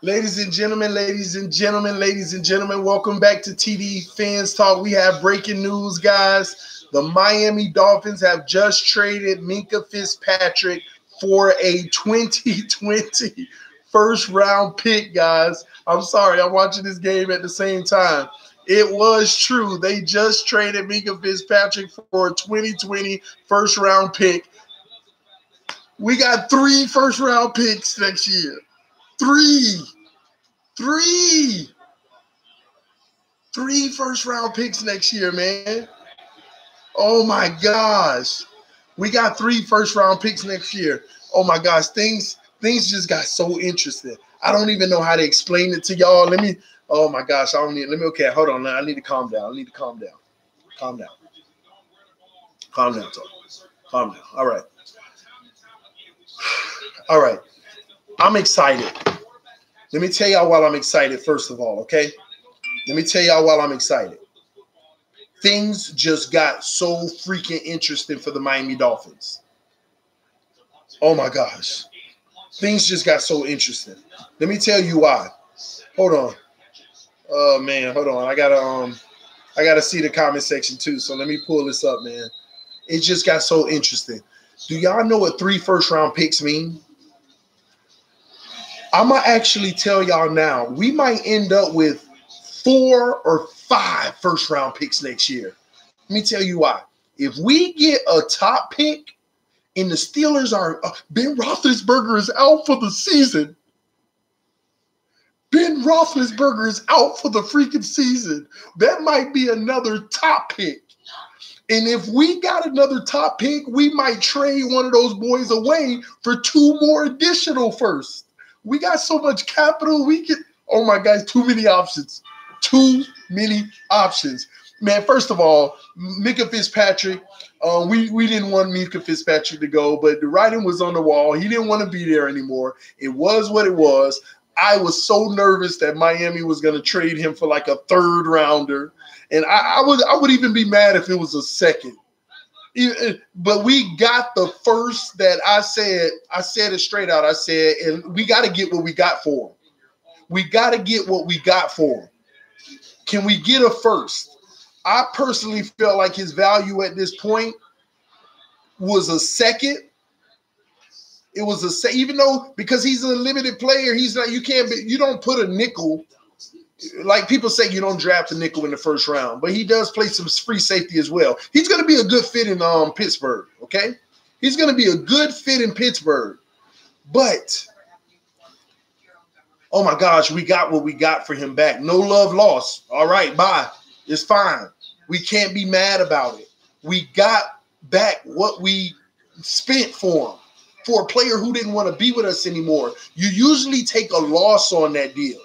Ladies and gentlemen, welcome back to TD Fans Talk. We have breaking news, guys. The Miami Dolphins have just traded Minkah Fitzpatrick for a 2020 first-round pick, guys. I'm sorry, I'm watching this game at the same time. It was true. They just traded Minkah Fitzpatrick for a 2020 first-round pick. We got 3 first-round picks next year. Three first-round picks next year, man. Oh, my gosh. We got 3 first-round picks next year. Oh, my gosh. Things just got so interesting. I don't even know how to explain it to y'all. Oh, my gosh. Okay, hold on now. I need to calm down. Calm down, Tom. Calm down. All right. I'm excited. Let me tell y'all why I'm excited, first of all, okay? Let me tell y'all why I'm excited. Things just got so freaking interesting for the Miami Dolphins. Oh, my gosh. Things just got so interesting. Let me tell you why. Hold on. Oh, man, hold on. I gotta see the comment section, too, so let me pull this up, man. It just got so interesting. Do y'all know what 3 first-round picks mean? I'm going to actually tell y'all now, we might end up with 4 or 5 first-round picks next year. Let me tell you why. If we get a top pick and the Steelers are Ben Roethlisberger is out for the season. Ben Roethlisberger is out for the freaking season. That might be another top pick. And if we got another top pick, we might trade one of those boys away for 2 more additional firsts. We got so much capital. Oh my God, too many options. Man, first of all, Minkah Fitzpatrick, we didn't want Minkah Fitzpatrick to go, but the writing was on the wall. He didn't want to be there anymore. It was what it was. I was so nervous that Miami was going to trade him for like a 3rd rounder. And I would even be mad if it was a 2nd. But we got the first that I said it straight out. I said, and we got to get what we got for him. Can we get a first? I personally felt like his value at this point was a 2nd. It was even though because he's a limited player, you don't put a nickel. Like people say, you don't draft a nickel in the first round, but he does play some free safety as well. He's going to be a good fit in Pittsburgh, okay? He's going to be a good fit in Pittsburgh. But, oh, my gosh, we got what we got for him back. No love lost. All right, bye. It's fine. We can't be mad about it. We got back what we spent for him, for a player who didn't want to be with us anymore. You usually take a loss on that deal.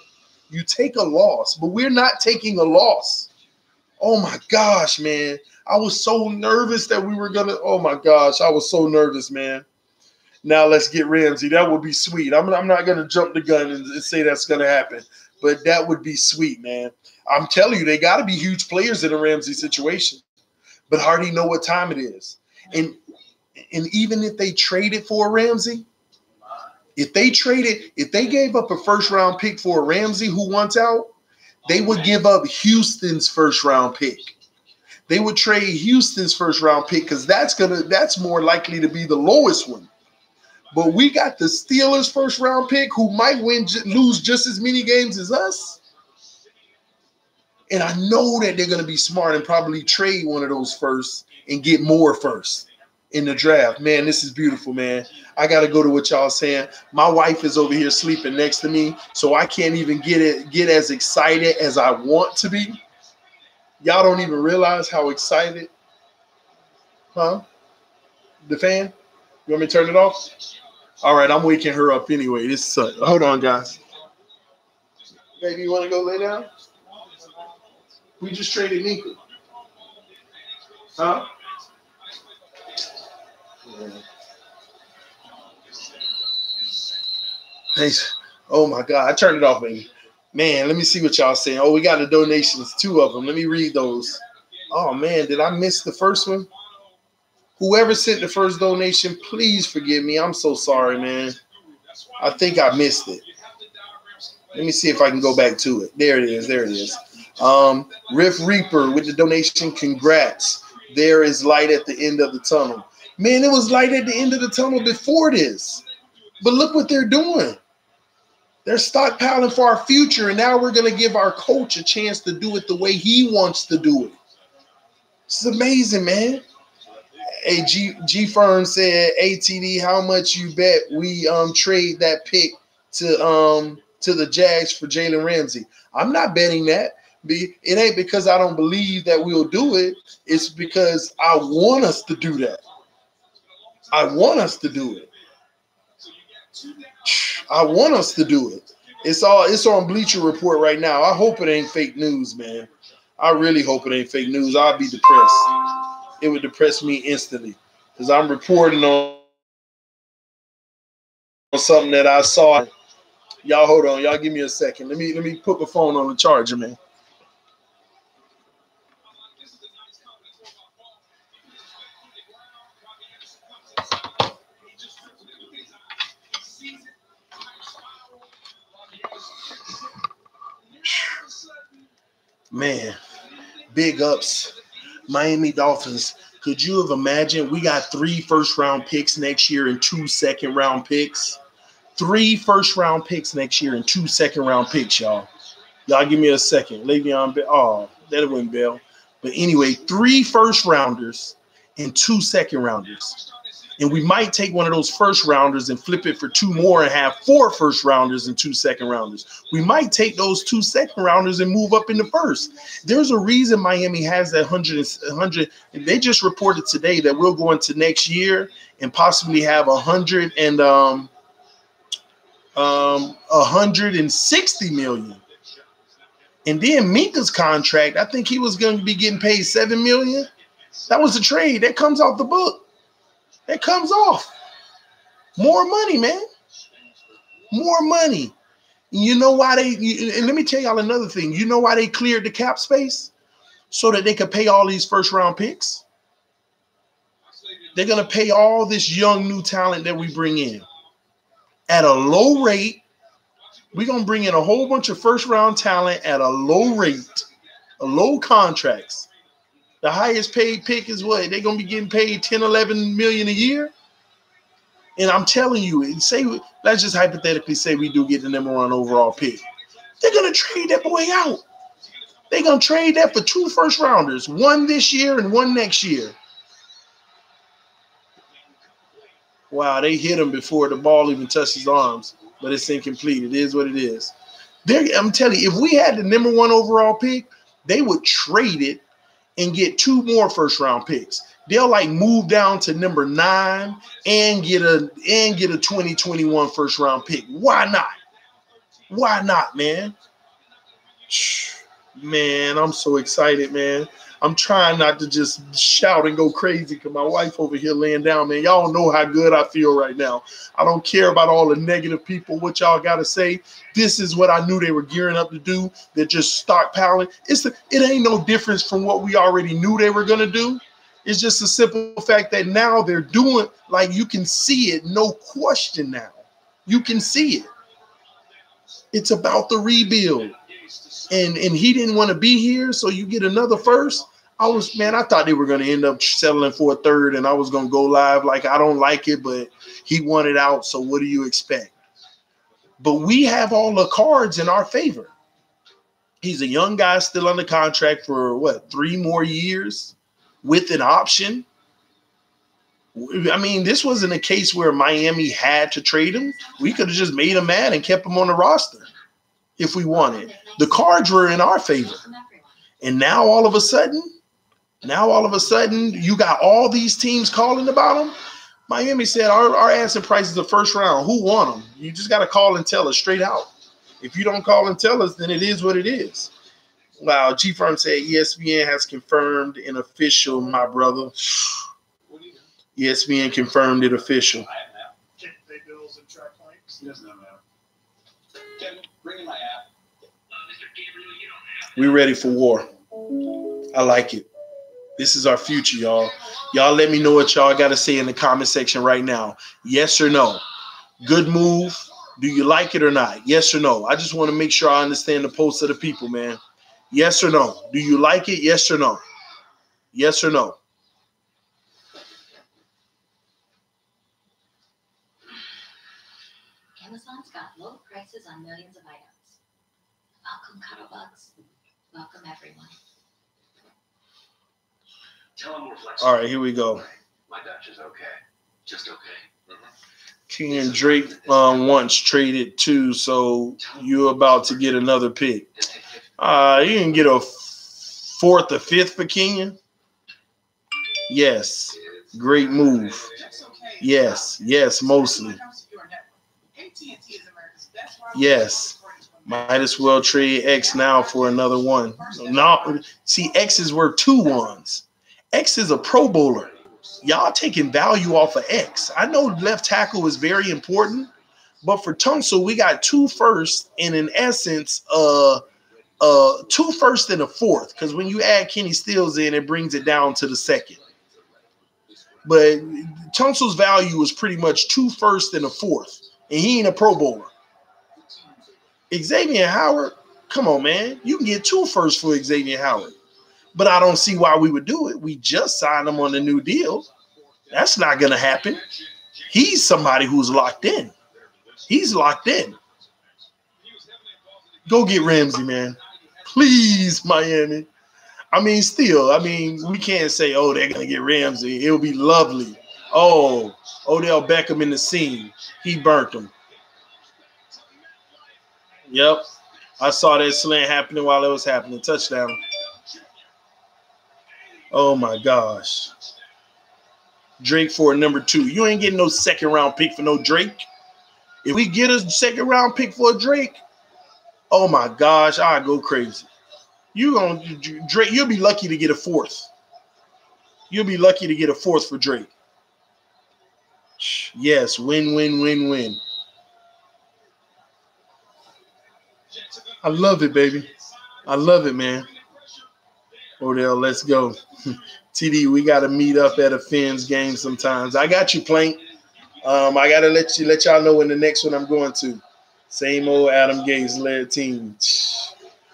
You take a loss, but we're not taking a loss. Oh, my gosh, man. I was so nervous that we were going to – oh, my gosh. I was so nervous, man. Now let's get Ramsey. That would be sweet. I'm not going to jump the gun and say that's going to happen, but that would be sweet, man. I'm telling you, they got to be huge players in a Ramsey situation, but I already know what time it is. And even if they traded for Ramsey – if they gave up a first-round pick for a Ramsey who wants out, they would give up Houston's first-round pick. They would trade Houston's first-round pick because that's more likely to be the lowest one. But we got the Steelers' first-round pick who might lose just as many games as us. And I know that they're going to be smart and probably trade one of those firsts and get more firsts in the draft. Man, this is beautiful, man. I got to go to what y'all saying. My wife is over here sleeping next to me, so I can't even get as excited as I want to be. Y'all don't even realize how excited. Huh? The fan? You want me to turn it off? All right, I'm waking her up anyway. Hold on, guys. Baby, you want to go lay down? We just traded Minkah. Huh? Yeah. Thanks. Oh, my God. I turned it off, baby. Man, let me see what y'all saying. Oh, we got the donations, 2 of them. Let me read those. Oh, man, did I miss the first one? Whoever sent the first donation, please forgive me. I'm so sorry, man. I think I missed it. Let me see if I can go back to it. There it is. There it is. Riff Reaper with the donation. Congrats. There is light at the end of the tunnel. Man, it was light at the end of the tunnel before this. But look what they're doing. They're stockpiling for our future, and now we're going to give our coach a chance to do it the way he wants to do it. This is amazing, man. Hey, G Fern said, ATD, how much you bet we trade that pick to the Jags for Jalen Ramsey? I'm not betting that. It ain't because I don't believe that we'll do it. It's because I want us to do that. I want us to do it. I want us to do it. It's on Bleacher Report right now. I hope it ain't fake news, man. I really hope it ain't fake news. I'll be depressed. It would depress me instantly because I'm reporting on something that I saw. Y'all hold on. Y'all give me a second. Let me put my phone on the charger, man. Man, big ups. Miami Dolphins. Could you have imagined we got 3 first-round picks next year and 2 second-round picks? 3 first-round picks next year and 2 second-round picks, y'all. Y'all give me a second. Le'Veon Bell. Oh, that went Bell. But anyway, 3 first-rounders and 2 second-rounders. And we might take one of those first-rounders and flip it for 2 more and have 4 first-rounders and 2 second-rounders. We might take those 2 second-rounders and move up in the first. There's a reason Miami has that 100. They just reported today that we'll go into next year and possibly have 160 million. And then Minkah's contract, I think he was going to be getting paid $7 million. That was a trade. That comes off the book. That comes off. More money, man. More money. You know why and let me tell y'all another thing. You know why they cleared the cap space? So that they could pay all these first-round picks. They're going to pay all this young new talent that we bring in at a low rate. We're going to bring in a whole bunch of first-round talent at a low rate, low contracts. The highest paid pick is what? They're going to be getting paid 10, 11 million a year. And I'm telling you, let's just hypothetically say we do get the number 1 overall pick. They're going to trade that boy out. They're going to trade that for 2 first-rounders, 1 this year and 1 next year. Wow, they hit him before the ball even touched his arms, but it's incomplete. It is what it is. I'm telling you, if we had the number 1 overall pick, they would trade it and get 2 more first-round picks. They'll move down to number 9 and get a 2021 first-round pick. Why not? Why not, man? Man, I'm so excited, man. I'm trying not to just shout and go crazy because my wife over here laying down, man. Y'all know how good I feel right now. I don't care about all the negative people, what y'all got to say. This is what I knew they were gearing up to do. They're just stockpiling. It ain't no difference from what we already knew they were going to do. It's just a simple fact that now they're doing, you can see it, no question now. You can see it. It's about the rebuild. And he didn't want to be here, so you get another first. I thought they were going to end up settling for a third, and I was going to go live I don't like it, but he wanted out, so what do you expect? But we have all the cards in our favor. He's a young guy still under contract for, 3 more years with an option. I mean, this wasn't a case where Miami had to trade him. We could have just made him mad and kept him on the roster if we wanted. The cards were in our favor. And now all of a sudden, you got all these teams calling about him. Miami said our asking price is the first round. Who want him? You just got to call and tell us straight out. If you don't call and tell us, then it is what it is. Wow, G Firm said ESPN has confirmed an official, my brother. ESPN confirmed it official. We're ready for war. I like it. This is our future, y'all. Y'all let me know what y'all got to say in the comment section right now. Yes or no? Good move, Do you like it or not? Yes or no? I just want to make sure I understand the pulse of the people, man. Yes or no? Do you like it? Yes or no? Yes or no? Amazon's got low prices on millions of items. Welcome, Cuddlebugs. Welcome, everyone. All right, here we go. My Dutch is okay. Just okay. King and Drake once traded too, so you're about to get another pick. You can get a 4th or 5th for Kenyon. Yes, great move. Yes, mostly. Yes, might as well trade X now for another one. No, see, X is worth 2 ones. X is a Pro Bowler. Y'all taking value off of X. I know left tackle is very important, but for Tunsil, we got 2 firsts and in essence, 2 firsts and a 4th. Because when you add Kenny Stills in, it brings it down to the 2nd. But Tunsil's value is pretty much 2 firsts and a 4th, and he ain't a Pro Bowler. Xavier Howard, come on, man. You can get 2 firsts for Xavier Howard. But I don't see why we would do it. We just signed him on a new deal. That's not going to happen. He's somebody who's locked in. He's locked in. Go get Ramsey, man. Please, Miami. I mean, still, we can't say, oh, they're going to get Ramsey. It'll be lovely. Oh, Odell Beckham in the scene. He burnt them. Yep. I saw that slant happening while it was happening. Touchdown. Oh, my gosh. Drake for number 2. You ain't getting no 2nd-round pick for no Drake. If we get a 2nd-round pick for a Drake, oh, my gosh, I'll go crazy. Drake, you'll be lucky to get a 4th. You'll be lucky to get a 4th for Drake. Yes, win. I love it, baby. I love it, man. Odell, let's go. TD, we got to meet up at a Fins game sometimes. I got you, Plank. I got to let y'all know when the next one I'm going to. Same old Adam Gase-led team.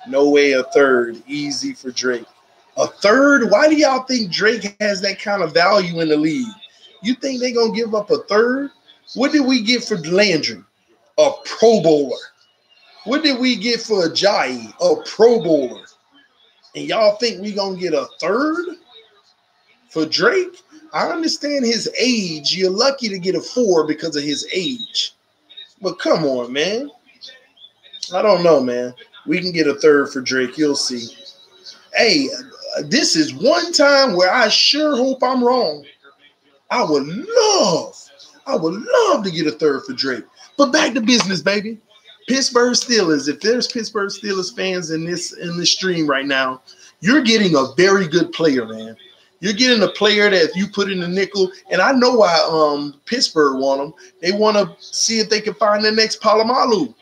No way a 3rd. Easy for Drake. A 3rd? Why do y'all think Drake has that kind of value in the league? You think they're going to give up a 3rd? What did we get for Landry? A Pro Bowler. What did we get for Ajayi? A Pro Bowler. And y'all think we going to get a 3rd for Drake? I understand his age. You're lucky to get a 4 because of his age. But come on, man. I don't know, man. We can get a 3rd for Drake. You'll see. Hey, this is one time where I sure hope I'm wrong. I would love to get a 3rd for Drake. But back to business, baby. Pittsburgh Steelers. If there's Pittsburgh Steelers fans in this stream right now, you're getting a very good player, man. You're getting a player that if you put in the nickel, and I know why Pittsburgh want him. They want to see if they can find the next Palomalu.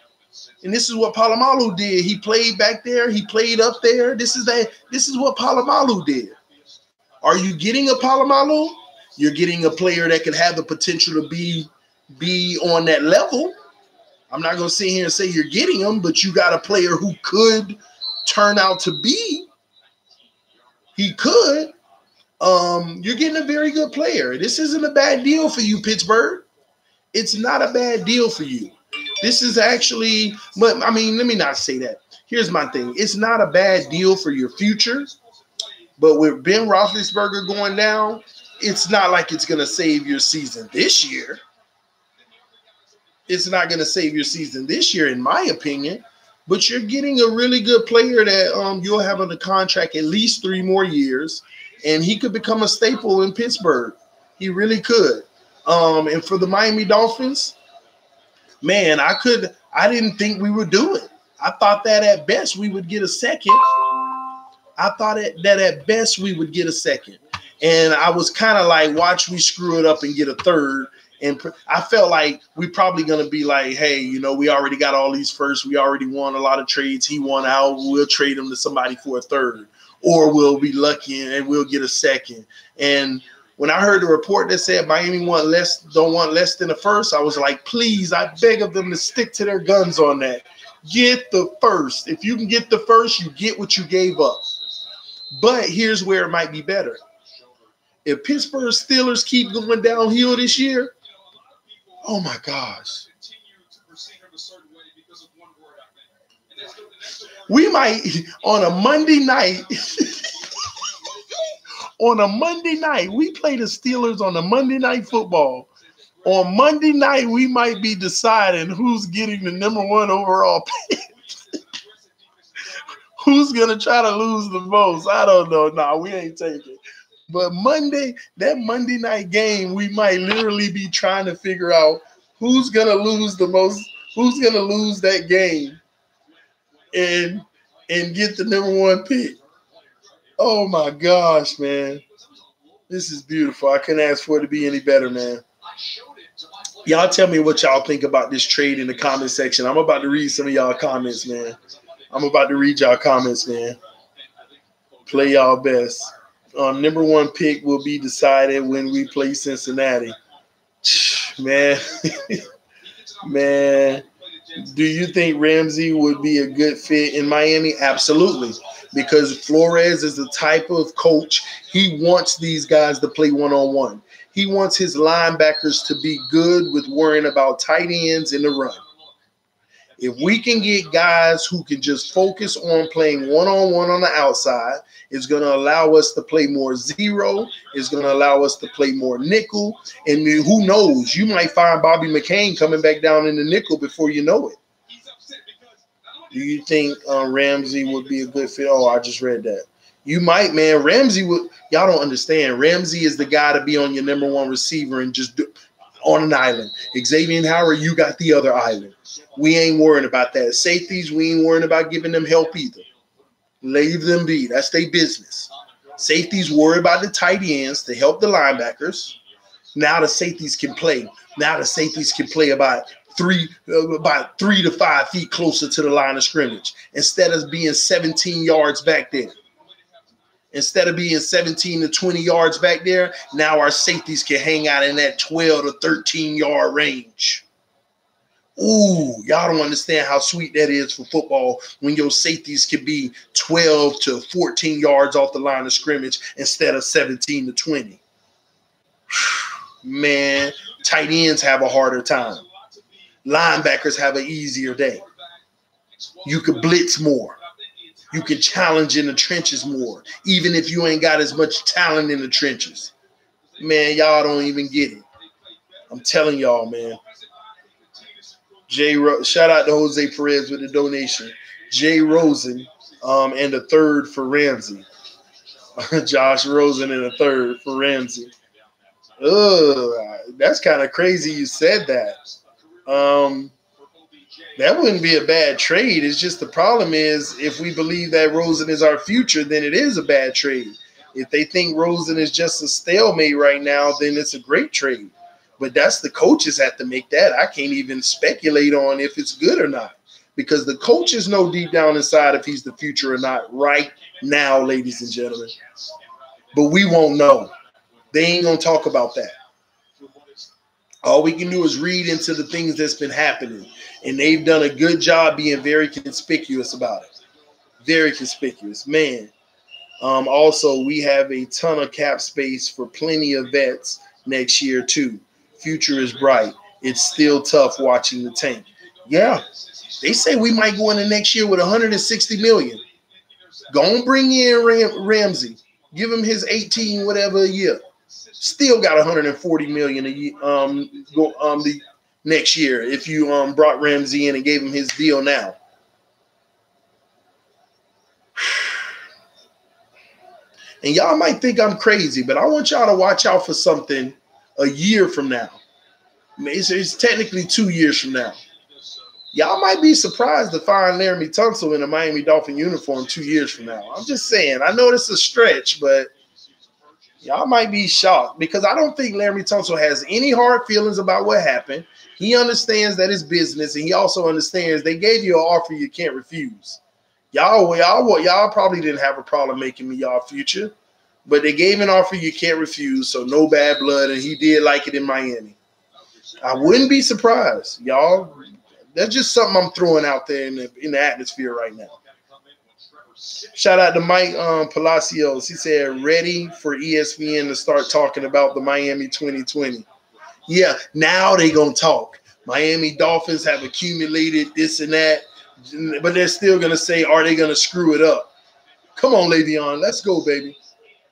And this is what Palomalu did. He played back there. He played up there. This is what Palomalu did. Are you getting a Palomalu? You're getting a player that could have the potential to be on that level. I'm not going to sit here and say you're getting him, but you got a player who could turn out to be. He could. You're getting a very good player. This isn't a bad deal for you, Pittsburgh. It's not a bad deal for you. This is actually, but let me not say that. Here's my thing. It's not a bad deal for your future, but with Ben Roethlisberger going down, it's not like it's going to save your season this year. It's not going to save your season this year, in my opinion, but you're getting a really good player that you'll have on the contract at least 3 more years, and he could become a staple in Pittsburgh. He really could. And for the Miami Dolphins, man, I didn't think we would do it. I thought that at best we would get a 2nd. I thought that at best we would get a 2nd. And I was kind of like, watch we screw it up and get a 3rd. And I felt like we probably going to be like, hey, we already got all these firsts. We already won a lot of trades. He won out. We'll trade him to somebody for a 3rd. Or we'll be lucky and we'll get a 2nd. And When I heard the report that said Miami don't want less than a first, I was like, please, I beg of them to stick to their guns on that. Get the first. If you can get the first, you get what you gave up. But here's where it might be better. If Pittsburgh Steelers keep going downhill this year, oh my gosh. We might, on a Monday night, we play the Steelers on a Monday Night Football. On Monday night, we might be deciding who's getting the number 1 overall pick. Who's going to try to lose the most? I don't know. Nah, we ain't taking. But that Monday night game, we might literally be trying to figure out who's going to lose the most, who's going to lose that game and get the number 1 pick. Oh, my gosh, man. This is beautiful. I couldn't ask for it to be any better, man. Y'all tell me what y'all think about this trade in the comment section. I'm about to read some of y'all comments, man. Play y'all best. Number 1 pick will be decided when we play Cincinnati. Man, man. Do you think Ramsey would be a good fit in Miami? Absolutely. Because Flores is the type of coach, he wants these guys to play one-on-one. He wants his linebackers to be good with worrying about tight ends in the run. If we can get guys who can just focus on playing one-on-one on the outside, it's going to allow us to play more zero. It's going to allow us to play more nickel. And who knows, you might find Bobby McCain coming back down in the nickel before you know it. Do you think Ramsey would be a good fit? Oh, I just read that. You might, man. Ramsey would. Y'all don't understand. Ramsey is the guy to be on your number 1 receiver and just on an island. Xavier Howard, you got the other island. We ain't worrying about that. Safeties, we ain't worrying about giving them help either. Leave them be. That's their business. Safeties worry about the tight ends to help the linebackers. Now the safeties can play. About 3 to 5 feet closer to the line of scrimmage instead of being 17 yards back there. Instead of being 17 to 20 yards back there, now our safeties can hang out in that 12 to 13-yard range. Ooh, y'all don't understand how sweet that is for football when your safeties can be 12 to 14 yards off the line of scrimmage instead of 17 to 20. Man, tight ends have a harder time. Linebackers have an easier day. You could blitz more. You can challenge in the trenches more, even if you ain't got as much talent in the trenches. Man, y'all don't even get it. I'm telling y'all, man. Shout out to Jose Perez with the donation. Jay Rosen and a third for Ramsey. Josh Rosen and a third for Ramsey. That's kind of crazy you said that. That wouldn't be a bad trade. It's just the problem is if we believe that Rosen is our future, then it is a bad trade. If they think Rosen is just a stalemate right now, then it's a great trade. But that's the coaches have to make that. I can't even speculate on if it's good or not because the coaches know deep down inside if he's the future or not right now, ladies and gentlemen. But we won't know. They ain't going to talk about that. All we can do is read into the things that's been happening. And they've done a good job being very conspicuous about it. Very conspicuous. Man. Also, we have a ton of cap space for plenty of vets next year, too. Future is bright. It's still tough watching the tank. Yeah. They say we might go into next year with $160 million. Go and bring in Ramsey. Give him his 18 whatever a year. Still got $140 million a year, the next year if you brought Ramsey in and gave him his deal now. And y'all might think I'm crazy, but I want y'all to watch out for something a year from now. It's technically 2 years from now. Y'all might be surprised to find Laramie Tunsil in a Miami Dolphin uniform 2 years from now. I'm just saying. I know this is a stretch, but y'all might be shocked because I don't think Laramie Tunsil has any hard feelings about what happened. He understands that it's business, and he also understands they gave you an offer you can't refuse. Y'all probably didn't have a problem making me y'all future. But they gave an offer you can't refuse, so no bad blood, and he did like it in Miami. I wouldn't be surprised, y'all. That's just something I'm throwing out there in the atmosphere right now. Shout out to Mike Palacios. He said, ready for ESPN to start talking about the Miami 2020. Yeah, now they going to talk. Miami Dolphins have accumulated this and that, but they're still going to say, are they going to screw it up? Come on, Le'Veon. Let's go, baby.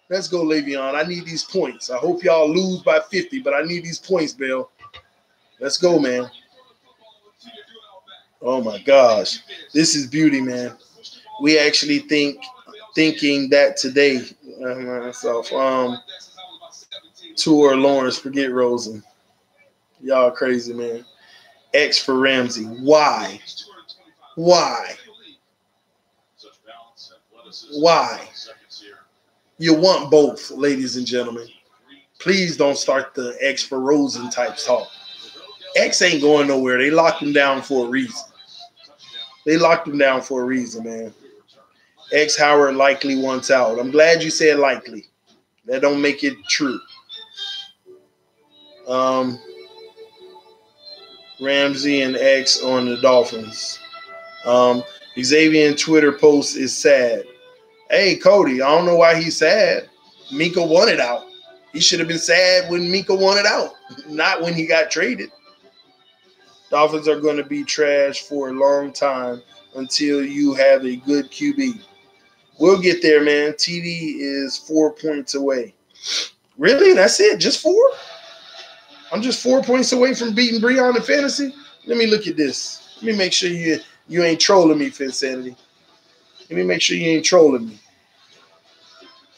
Let's go, Le'Veon. I need these points. I hope y'all lose by 50, but I need these points, Bill. Let's go, man. Oh, my gosh. This is beauty, man. We actually thinking that today. Myself. Tour Lawrence, forget Rosen. Y'all crazy, man. X for Ramsey. Why? Why? Why? You want both, ladies and gentlemen. Please don't start the X for Rosen type talk. X ain't going nowhere. They locked him down for a reason. They locked him down for a reason, man. X Howard likely wants out. I'm glad you said likely. That don't make it true. Ramsey and X on the Dolphins. Xavier Twitter post is sad. Hey, Cody, I don't know why he's sad. Minkah wanted out. He should have been sad when Minkah wanted out, not when he got traded. Dolphins are going to be trash for a long time until you have a good QB. We'll get there, man. TD is 4 points away. Really? That's it? Just 4? I'm just 4 points away from beating Breon in fantasy? Let me look at this. Let me make sure you ain't trolling me, Finsanity. Let me make sure you ain't trolling me.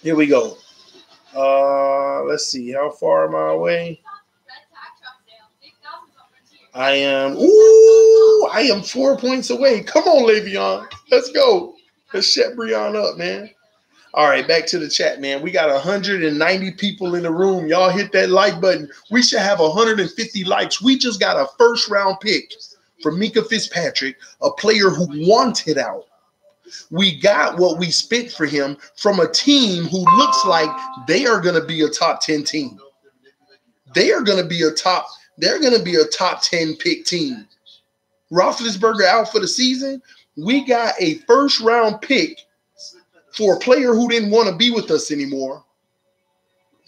Here we go. Let's see. How far am I away? I am 4 points away. Come on, Le'Veon. Let's go. Let's shut Breon up, man. All right, back to the chat, man. We got 190 people in the room. Y'all hit that like button. We should have 150 likes. We just got a first-round pick for Minkah Fitzpatric, a player who wanted out. We got what we spent for him from a team who looks like they are going to be a top 10 team. They're going to be a top 10 pick team. Roethlisberger out for the season. We got a first-round pick for a player who didn't want to be with us anymore,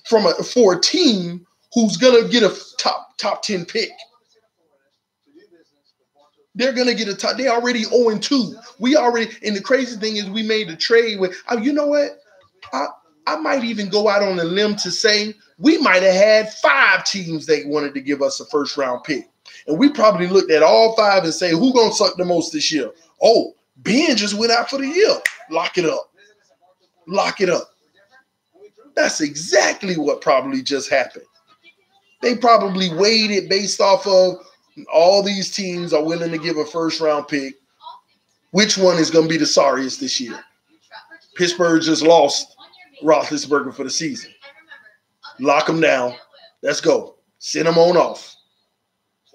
for a team who's gonna get a top 10 pick. They're gonna get a top. They already 0-2. And the crazy thing is, we made the trade with. You know what? I might even go out on a limb to say we might have had 5 teams that wanted to give us a first round pick, and we probably looked at all 5 and say, who gonna suck the most this year? Oh, Ben just went out for the year. Lock it up. Lock it up. That's exactly what probably just happened. They probably weighed it based off of all these teams are willing to give a first-round pick. Which one is going to be the sorriest this year? Pittsburgh just lost Roethlisberger for the season. Lock them down. Let's go. Send them on off.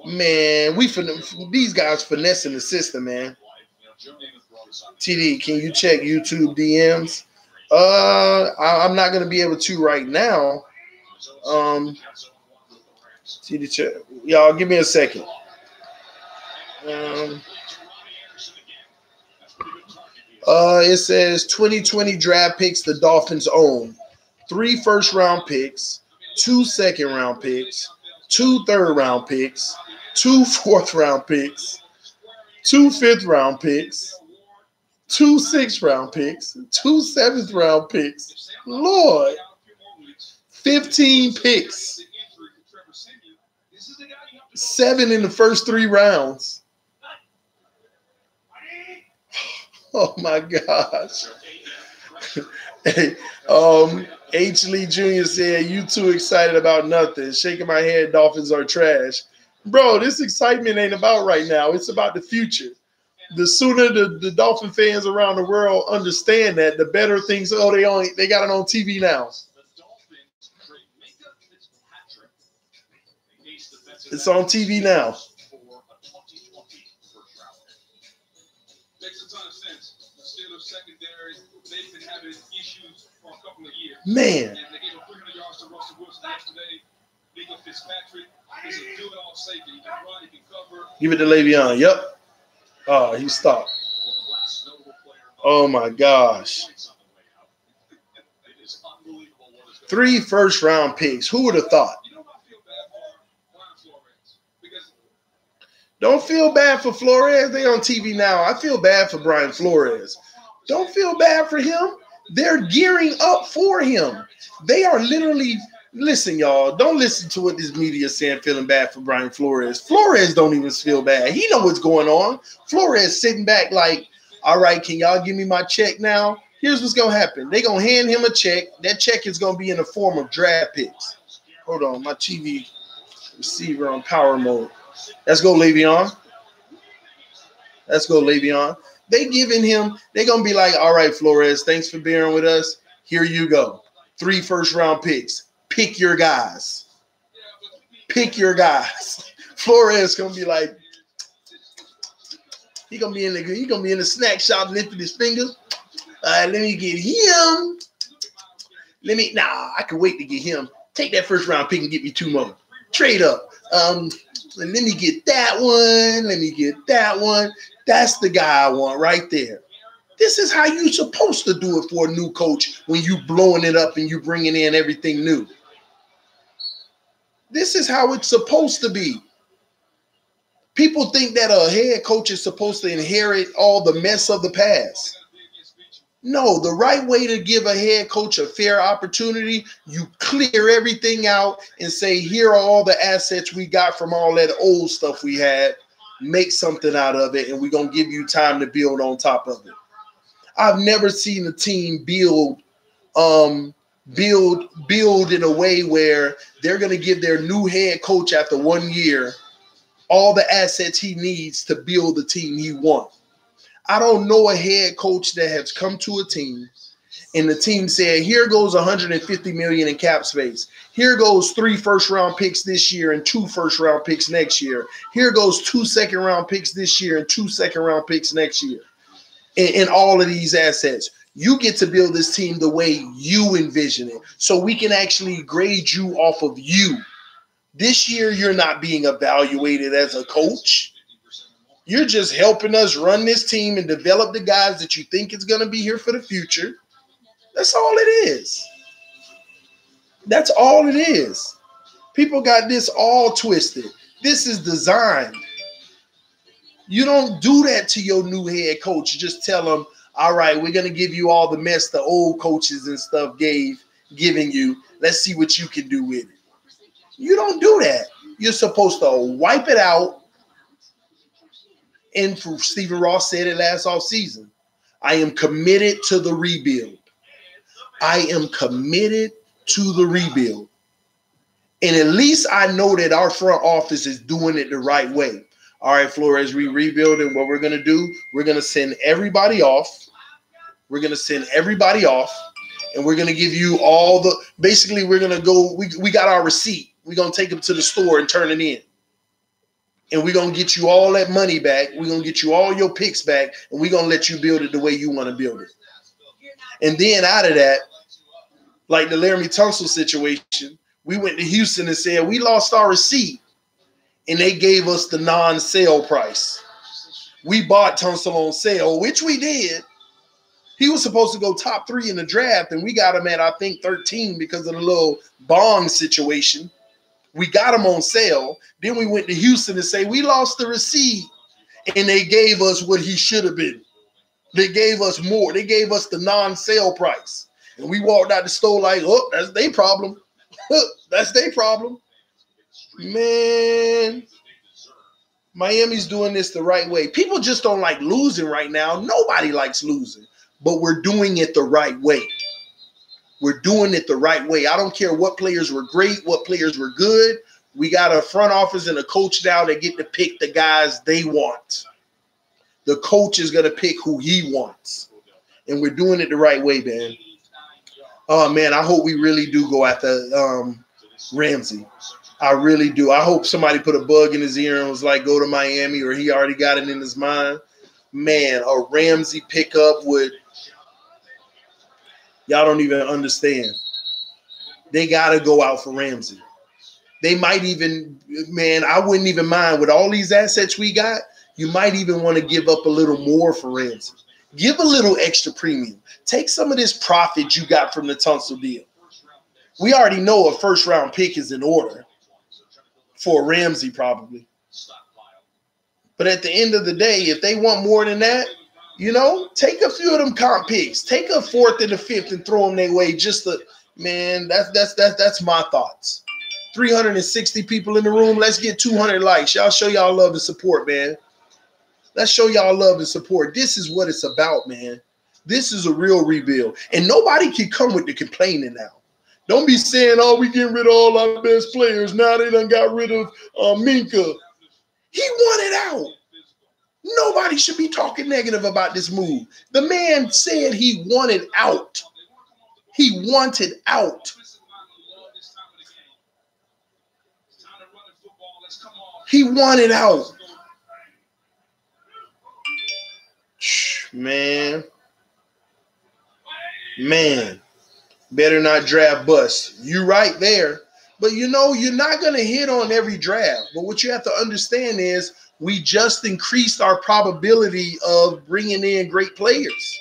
Man, these guys finessing the system, man. TD, can you check YouTube DMs? I'm not going to be able to right now. Y'all, give me a second. It says 2020 draft picks the Dolphins own. 3 first-round picks, 2 second-round picks, 2 third-round picks, 2 fourth-round picks, 2 fifth-round picks, 2 sixth-round picks, 2 seventh-round picks. Lord, 15 picks. 7 in the first 3 rounds. Oh my gosh. Hey, H. Lee Jr. said, you too excited about nothing. Shaking my head, Dolphins are trash. Bro, this excitement ain't about right now. It's about the future. The sooner the Dolphin fans around the world understand that, the better things. Oh, they got it on TV now. It's on TV now. Steelers secondary, they've been having issues for a couple of years. Man. And they gave up 300 yards to Russell Wilson yesterday. Minkah Fitzpatric is a good off safety. He can run, he can cover. Give it to Le'Veon. Yep. Oh, he stopped. Oh, my gosh. 3 first-round picks. Who would have thought? Don't feel bad for Flores. They on TV now. I feel bad for Brian Flores. Don't feel bad for him. They're gearing up for him. They are literally – listen, y'all. Don't listen to what this media is saying feeling bad for Brian Flores. Flores don't even feel bad. He know what's going on. Flores sitting back like, all right, can y'all give me my check now? Here's what's going to happen. They're going to hand him a check. That check is going to be in the form of draft picks. Hold on. My TV receiver on power mode. Let's go, Le'Veon. Let's go, Le'Veon. They giving him, they're going to be like, all right, Flores, thanks for bearing with us. Here you go. 3 first-round picks. Pick your guys. Pick your guys. Flores going to be like, he going to be in the snack shop lifting his fingers. Let me get him. I can wait to get him. Take that first-round pick and get me 2 more. Trade up. Let me get that one. Let me get that one. That's the guy I want right there. This is how you're supposed to do it for a new coach when you blowing it up and you bringing in everything new. This is how it's supposed to be. People think that a head coach is supposed to inherit all the mess of the past. No, the right way to give a head coach a fair opportunity, you clear everything out and say, here are all the assets we got from all that old stuff we had. Make something out of it, and we're going to give you time to build on top of it. I've never seen a team build in a way where they're going to give their new head coach after 1 year all the assets he needs to build the team he wants. I don't know a head coach that has come to a team and the team said, here goes $150 million in cap space. Here goes 3 first-round picks this year and 2 first-round picks next year. Here goes 2 second-round picks this year and 2 second-round picks next year. In all of these assets, you get to build this team the way you envision it so we can actually grade you off of you. This year, you're not being evaluated as a coach. You're just helping us run this team and develop the guys that you think is going to be here for the future. That's all it is. That's all it is. People got this all twisted. This is design. You don't do that to your new head coach. You just tell them, all right, we're going to give you all the mess the old coaches and stuff giving you. Let's see what you can do with it. You don't do that. You're supposed to wipe it out. And Stephen Ross said it last offseason. I am committed to the rebuild. I am committed to the rebuild. And at least I know that our front office is doing it the right way. All right, Flores, we rebuild, and what we're going to do, we're going to send everybody off. We're going to send everybody off, and we're going to give you all the – basically, we're going to go – we got our receipt. We're going to take them to the store and turn it in. And we're going to get you all that money back. We're going to get you all your picks back, and we're going to let you build it the way you want to build it. And then out of that, like the Laramie Tunsil situation, we went to Houston and said, we lost our receipt, and they gave us the non-sale price. We bought Tunsil on sale, which we did. He was supposed to go top 3 in the draft, and we got him at, I think, 13 because of the little bond situation. We got him on sale. Then we went to Houston and say, we lost the receipt, and they gave us what he should have been. They gave us more. They gave us the non-sale price. And we walked out the store like, oh, that's their problem. That's their problem. Man, Miami's doing this the right way. People just don't like losing right now. Nobody likes losing. But we're doing it the right way. We're doing it the right way. I don't care what players were great, what players were good. We got a front office and a coach now that get to pick the guys they want. The coach is going to pick who he wants. And we're doing it the right way, man. Oh, man, I hope we really do go after Ramsey. I really do. I hope somebody put a bug in his ear and was like, go to Miami, or he already got it in his mind. Man, a Ramsey pickup would – y'all don't even understand. They got to go out for Ramsey. They might even – man, I wouldn't even mind. With all these assets we got, you might even want to give up a little more for Ramsey. Give a little extra premium. Take some of this profit you got from the Tunsil deal. We already know a first-round pick is in order for Ramsey probably. But at the end of the day, if they want more than that, you know, take a few of them comp picks. Take a fourth and a fifth and throw them their way. Just to, man, that's my thoughts. 360 people in the room. Let's get 200 likes. Y'all show y'all love and support, man. Let's show y'all love and support. This is what it's about, man. This is a real rebuild. And nobody can come with the complaining now. Don't be saying, oh, we getting rid of all our best players. Now they done got rid of Minkah. He wanted out. Nobody should be talking negative about this move. The man said he wanted out. He wanted out. He wanted out. Man. Better not draft bust. You right there. But, you know, you're not going to hit on every draft. But what you have to understand is we just increased our probability of bringing in great players.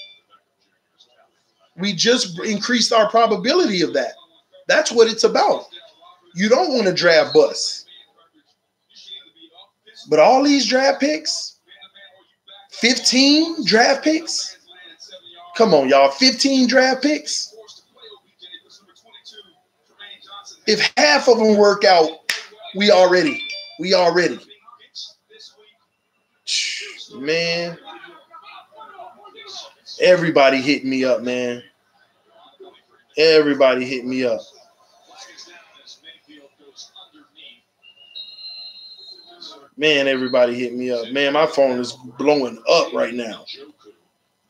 We just increased our probability of that. That's what it's about. You don't want to draft bust. But all these draft picks, 15 draft picks. Come on, y'all. 15 draft picks. If half of them work out, we already. Man. Everybody hit me up, man. Everybody hit me up. Man, everybody hit me up. Man, my phone is blowing up right now.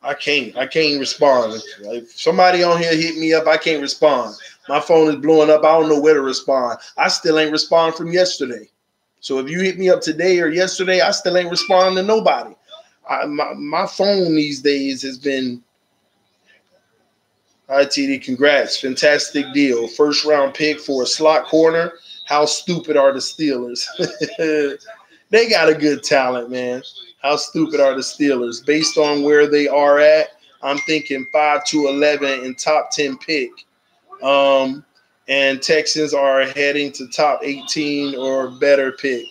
I can't respond. If somebody on here hit me up, I can't respond. My phone is blowing up. I don't know where to respond. I still ain't respond from yesterday. So if you hit me up today or yesterday, I still ain't responding to nobody. My phone these days has been – all right, TD, congrats. Fantastic deal. First round pick for a slot corner. How stupid are the Steelers? They got a good talent, man. How stupid are the Steelers? Based on where they are at, I'm thinking 5 to 11 and top 10 pick. And Texans are heading to top 18 or better pick.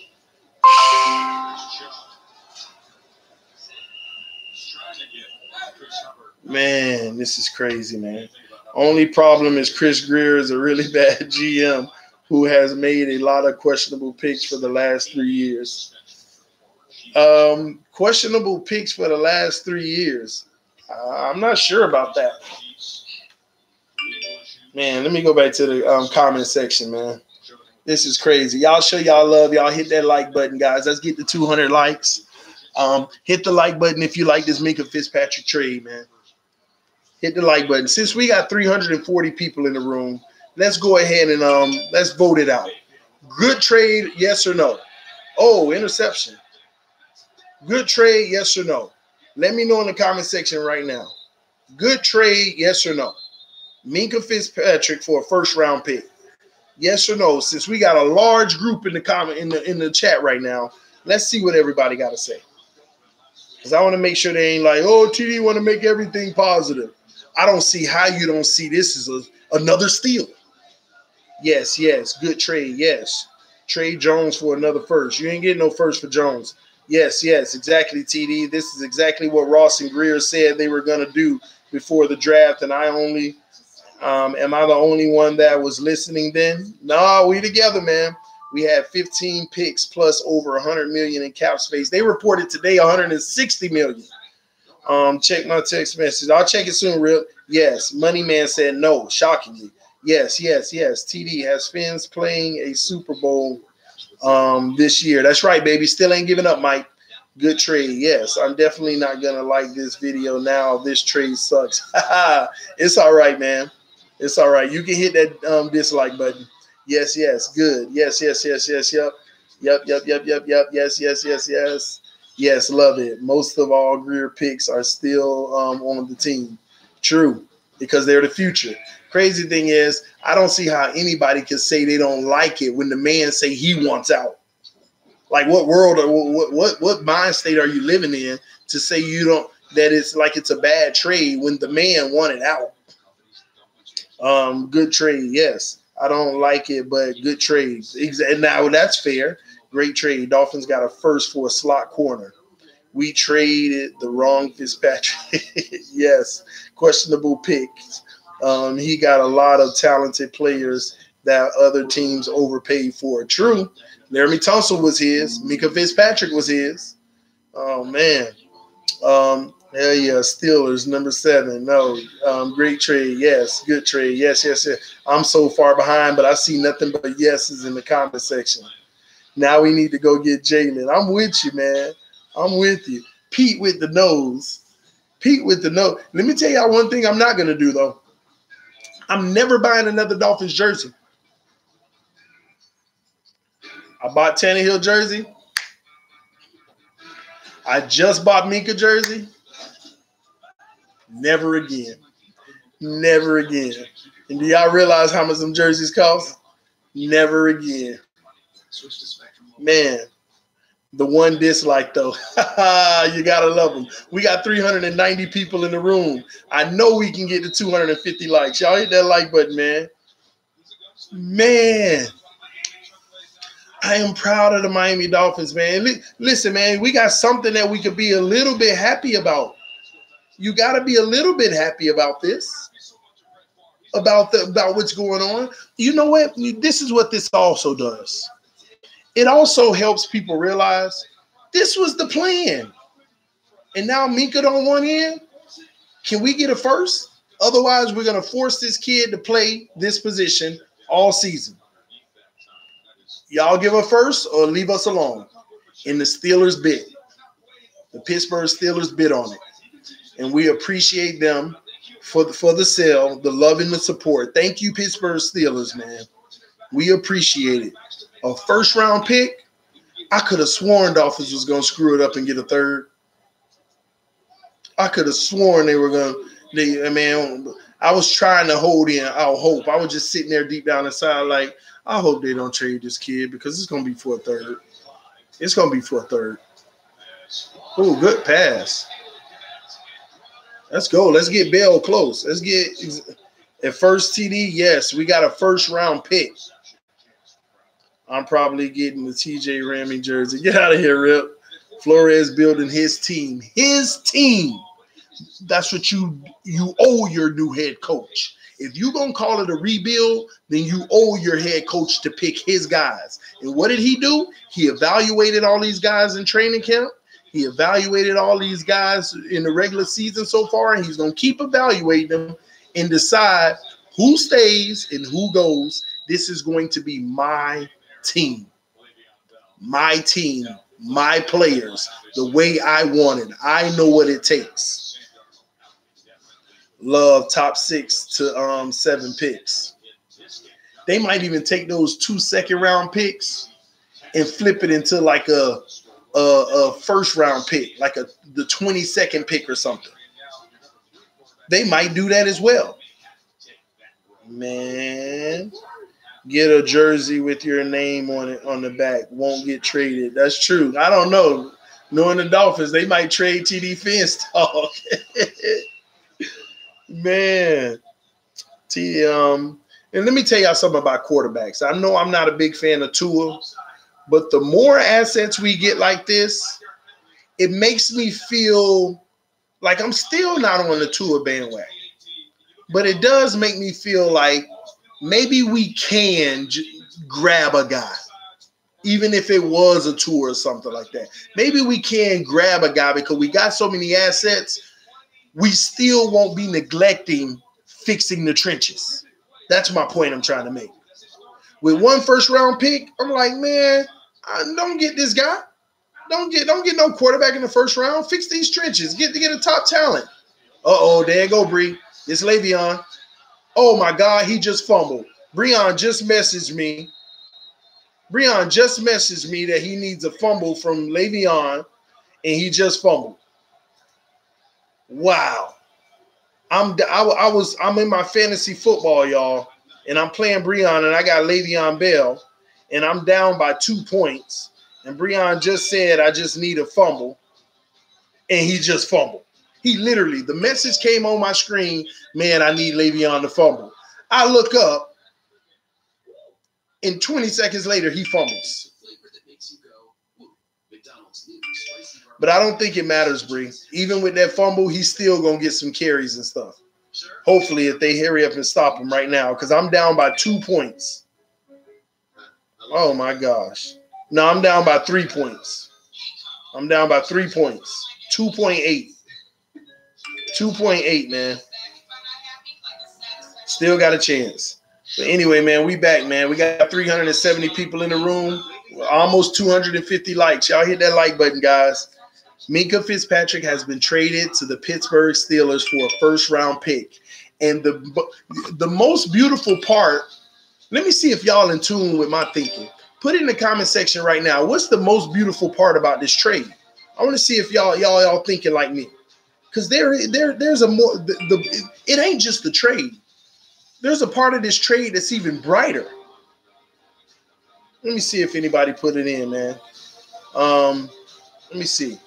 Man, this is crazy, man. Only problem is Chris Greer is a really bad GM who has made a lot of questionable picks for the last 3 years. Questionable picks for the last 3 years. I'm not sure about that. Man, let me go back to the comment section, man. This is crazy. Y'all show y'all love. Y'all hit that like button, guys. Let's get to 200 likes. Hit the like button if you like this Minkah Fitzpatrick trade, man. Hit the like button. Since we got 340 people in the room, let's go ahead and let's vote it out. Good trade, yes or no? Oh, interception. Good trade, yes or no? Let me know in the comment section right now. Good trade, yes or no? Minkah Fitzpatrick for a first-round pick. Yes or no? Since we got a large group in the comment in the chat right now, let's see what everybody got to say. Because I want to make sure they ain't like, oh, TD want to make everything positive. I don't see how you don't see this as another steal. Yes, good trade, yes. Trade Jones for another first. You ain't getting no first for Jones. Yes, exactly, TD. This is exactly what Ross and Greer said they were going to do before the draft, and I only am I the only one that was listening then? No, we together, man. We had 15 picks plus over $100 million in cap space. They reported today $160 million. Check my text message. I'll check it soon, real. Yes, Money Man said no, shockingly. Yes. TD has Fins playing a Super Bowl this year. That's right, baby. Still ain't giving up, Mike. Good trade. Yes, I'm definitely not going to like this video now. This trade sucks. It's all right, man. It's all right. You can hit that dislike button. Yes. Good. Yes. Yep. Yes. Yes, love it. Most of all Greer picks are still on the team. True, because they're the future. Crazy thing is, I don't see how anybody can say they don't like it when the man say he wants out. Like, what world or what mind state are you living in to say you don't, that it's like it's a bad trade when the man wanted out? Good trade, yes. I don't like it, but good trade. Now that's fair. Great trade. Dolphins got a first for a slot corner. We traded the wrong Fitzpatrick. Yes, questionable picks. He got a lot of talented players that other teams overpaid for. True. Laramie Tunsil was his. Minkah Fitzpatrick was his. Oh, man. Hell yeah, Steelers, number 7. No, great trade. Yes, good trade. Yes. I'm so far behind, but I see nothing but yeses in the comment section. Now we need to go get Jalen. I'm with you, man. I'm with you. Pete with the nose. Let me tell y'all one thing I'm not going to do, though. I'm never buying another Dolphins jersey. I bought Tannehill jersey. I just bought Minkah jersey. Never again. Never again. And do y'all realize how much some jerseys cost? Never again. Man, the one dislike, though. You got to love them. We got 390 people in the room. I know we can get to 250 likes. Y'all hit that like button, man. Man. I am proud of the Miami Dolphins, man. Listen, man, we got something that we could be a little bit happy about. You got to be a little bit happy about this, about what's going on. You know what? This is what this also does. It also helps people realize this was the plan. And now Minkah don't want in. Can we get a first? Otherwise, we're going to force this kid to play this position all season. Y'all give a first or leave us alone. And the Steelers bid. The Pittsburgh Steelers bid on it. And we appreciate them for the sale, the love and the support. Thank you, Pittsburgh Steelers, man. We appreciate it. A first-round pick, I could have sworn Dolphins was going to screw it up and get a third. I could have sworn they were going to – man, I was trying to hold in our hope. I was just sitting there deep down inside like, I hope they don't trade this kid because it's going to be for a third. It's going to be for a third. Oh, good pass. Let's go. Let's get Bell close. Let's get a first TD. Yes, we got a first-round pick. I'm probably getting the TJ Ramey jersey. Get out of here, Rip. Flores building his team. His team. That's what you owe your new head coach. If you're going to call it a rebuild, then you owe your head coach to pick his guys. And what did he do? He evaluated all these guys in training camp. He evaluated all these guys in the regular season so far, and he's going to keep evaluating them and decide who stays and who goes. This is going to be my team. My team, my players, the way I want it. I know what it takes. Love top 6 to 7 picks. They might even take those 2 second-round picks and flip it into like a first-round pick, like the 22nd pick or something. They might do that as well. Man, get a jersey with your name on it on the back. Won't get traded. That's true. I don't know. Knowing the Dolphins, they might trade TD Finstock. Man. And let me tell y'all something about quarterbacks. I know I'm not a big fan of Tua, but the more assets we get like this, it makes me feel like I'm still not on the Tua bandwagon. But it does make me feel like maybe we can grab a guy, even if it was a Tua or something like that. Maybe we can grab a guy because we got so many assets. We still won't be neglecting fixing the trenches. That's my point I'm trying to make. With one first-round pick, I'm like, man, don't get this guy. Don't get no quarterback in the first round. Fix these trenches. Get a top talent. Uh-oh, there you go, Bree. It's Le'Veon. Oh, my God, he just fumbled. Breon just messaged me. Breon just messaged me that he needs a fumble from Le'Veon, and he just fumbled. Wow. I'm in my fantasy football, y'all, and I'm playing Breon, and I got Le'Veon Bell, and I'm down by 2 points. And Breon just said, I just need a fumble, and he just fumbled. He literally, the message came on my screen, man, I need Le'Veon to fumble. I look up, and 20 seconds later, he fumbles. But I don't think it matters, Bree. Even with that fumble, he's still going to get some carries and stuff. Hopefully, if they hurry up and stop him right now, because I'm down by 2 points. Oh, my gosh. No, I'm down by 3 points. I'm down by 3 points. 2.8. 2.8, man. Still got a chance. But anyway, man, we back, man. We got 370 people in the room. Almost 250 likes. Y'all hit that like button, guys. Minkah Fitzpatrick has been traded to the Pittsburgh Steelers for a first-round pick. And the most beautiful part, let me see if y'all in tune with my thinking. Put it in the comment section right now. What's the most beautiful part about this trade? I want to see if y'all thinking like me. Because there's a more it ain't just the trade. There's a part of this trade that's even brighter. Let me see if anybody put it in, man. Let me see.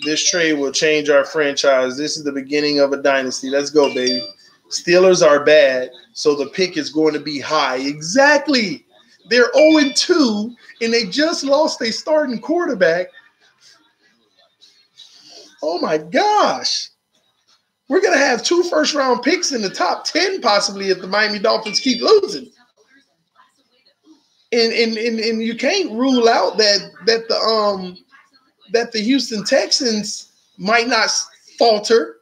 This trade will change our franchise. This is the beginning of a dynasty. Let's go, baby. Steelers are bad, so the pick is going to be high. Exactly. They're 0-2, and they just lost their starting quarterback. Oh, my gosh. We're going to have 2 first-round picks in the top 10 possibly if the Miami Dolphins keep losing. And you can't rule out that the Houston Texans might not falter.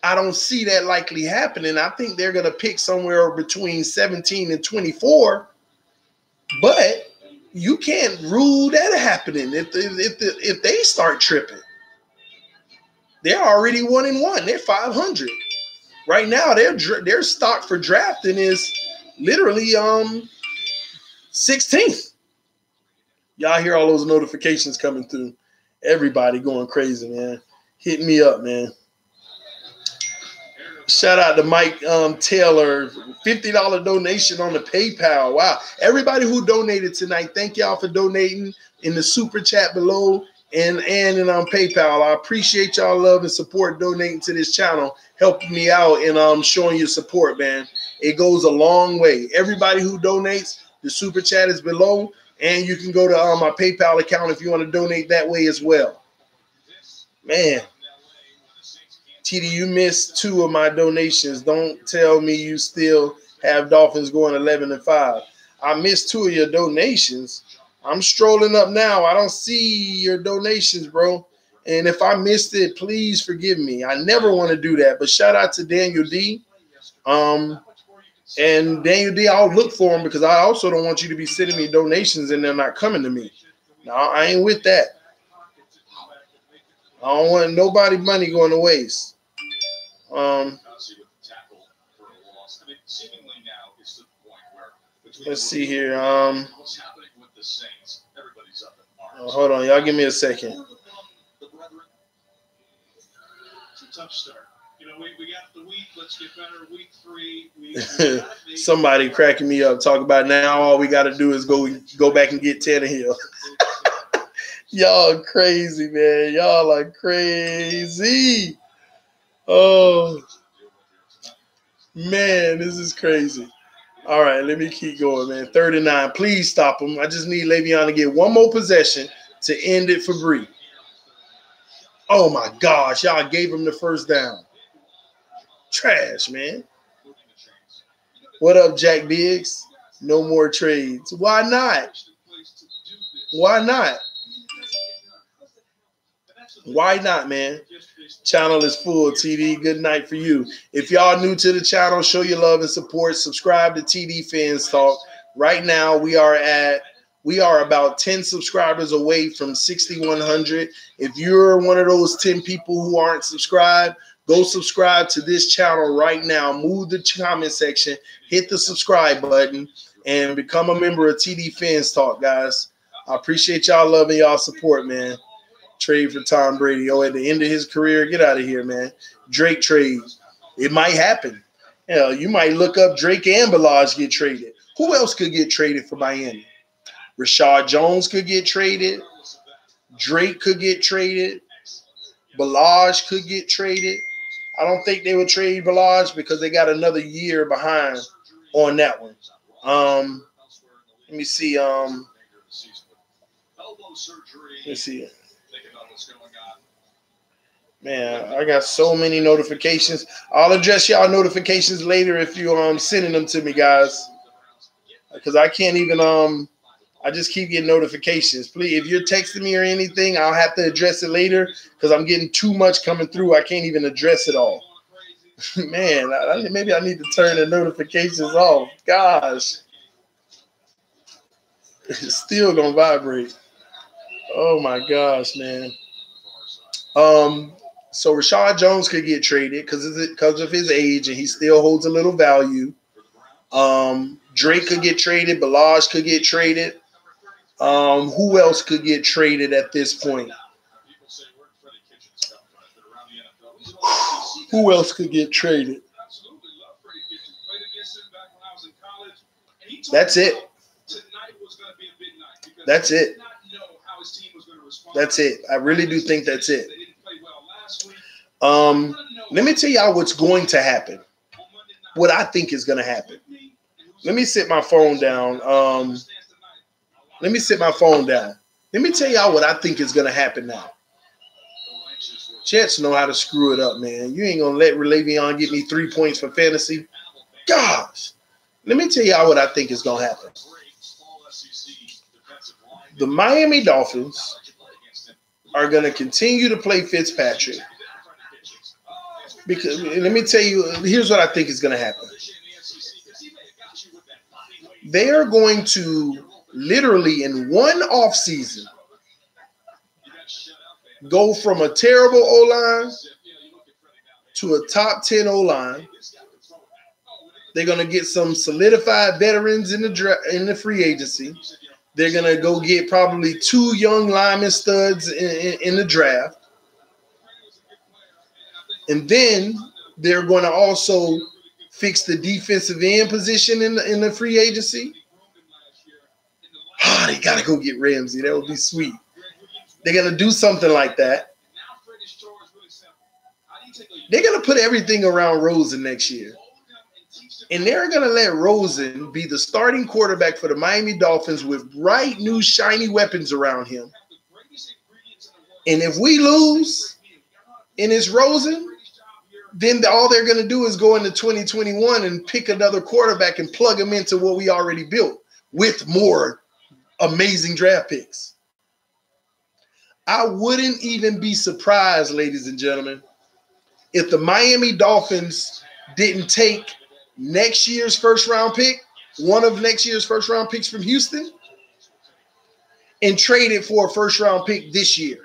I don't see that likely happening. I think they're going to pick somewhere between 17 and 24. But you can't rule that happening if they start tripping. They're already 1-1. They're 500 right now. Their stock for drafting is literally 16th. Y'all hear all those notifications coming through? Everybody going crazy, man. Hit me up, man. Shout out to Mike Taylor, $50 donation on the PayPal. Wow. Everybody who donated tonight, thank y'all for donating in the super chat below and on PayPal. I appreciate y'all love and support donating to this channel, helping me out and showing your support, man. It goes a long way. Everybody who donates, the super chat is below, and you can go to my PayPal account if you want to donate that way as well. Man. TD, you missed 2 of my donations. Don't tell me you still have Dolphins going 11-5. I missed 2 of your donations. I'm strolling up now. I don't see your donations, bro. And if I missed it, please forgive me. I never want to do that. But shout out to Daniel D. And Daniel D, I'll look for them because I also don't want you to be sending me donations and they're not coming to me. No, I ain't with that. I don't want nobody money going to waste. Let's see here. Hold on, y'all give me a second. Tough start. You know, we got the week. Let's get better. Week 3. Somebody cracking me up. Talk about now all we got to do is go back and get Tannehill. Y'all crazy, man. Y'all are crazy. Oh, man, this is crazy. All right, let me keep going, man. 39. Please stop him. I just need Le'Veon to get one more possession to end it for Bree. Oh, my gosh. Y'all gave him the first down. Trash, man. What up, Jack Biggs? No more trades. Why not? Why not? Why not, man? Channel is full, TD. Good night for you. If y'all new to the channel, show your love and support. Subscribe to TD Fans Talk. Right now, we are about 10 subscribers away from 6,100. If you're one of those 10 people who aren't subscribed, go subscribe to this channel right now. Move the comment section, hit the subscribe button, and become a member of TD Fans Talk, guys. I appreciate y'all love and y'all support, man. Trade for Tom Brady. Oh, at the end of his career, get out of here, man. Drake trade. It might happen. Hell, you might look up Drake and Balaj get traded. Who else could get traded for Miami? Rashad Jones could get traded. Drake could get traded. Balaj could get traded. I don't think they would trade Balaj because they got another year behind on that one. Let me see. Let me see. Man, I got so many notifications. I'll address y'all notifications later if you sending them to me, guys. Because I can't even I just keep getting notifications. Please, if you're texting me or anything, I'll have to address it later because I'm getting too much coming through. I can't even address it all. Man, maybe I need to turn the notifications off. Gosh. It's still gonna vibrate. Oh my gosh, man. So Rashad Jones could get traded because of his age, and he still holds a little value. Drake could get traded. Balaj could get traded. Who else could get traded at this point? Who else could get traded? That's it. That's it. That's it. I really do think that's it. Let me tell y'all what's going to happen. What I think is going to happen. Let me sit my phone down. Let me sit my phone down. Let me tell y'all what I think is going to happen now. Jets know how to screw it up, man. You ain't going to let Le'Veon get me 3 points for fantasy. Gosh. Let me tell y'all what I think is going to happen. The Miami Dolphins are going to continue to play Fitzpatrick. Because let me tell you, here's what I think is going to happen. They are going to literally in one offseason go from a terrible O-line to a top 10 O-line. They're going to get some solidified veterans in the free agency. They're going to go get probably 2 young lineman studs in the draft. And then they're going to also fix the defensive end position in the free agency. They got to go get Ramsey. That would be sweet. They're going to do something like that. They're going to put everything around Rosen next year. And they're going to let Rosen be the starting quarterback for the Miami Dolphins with bright, new, shiny weapons around him. And if we lose and it's Rosen, then all they're going to do is go into 2021 and pick another quarterback and plug him into what we already built with more amazing draft picks. I wouldn't even be surprised, ladies and gentlemen, if the Miami Dolphins didn't take next year's first-round pick, one of next year's first-round picks from Houston, and traded for a first-round pick this year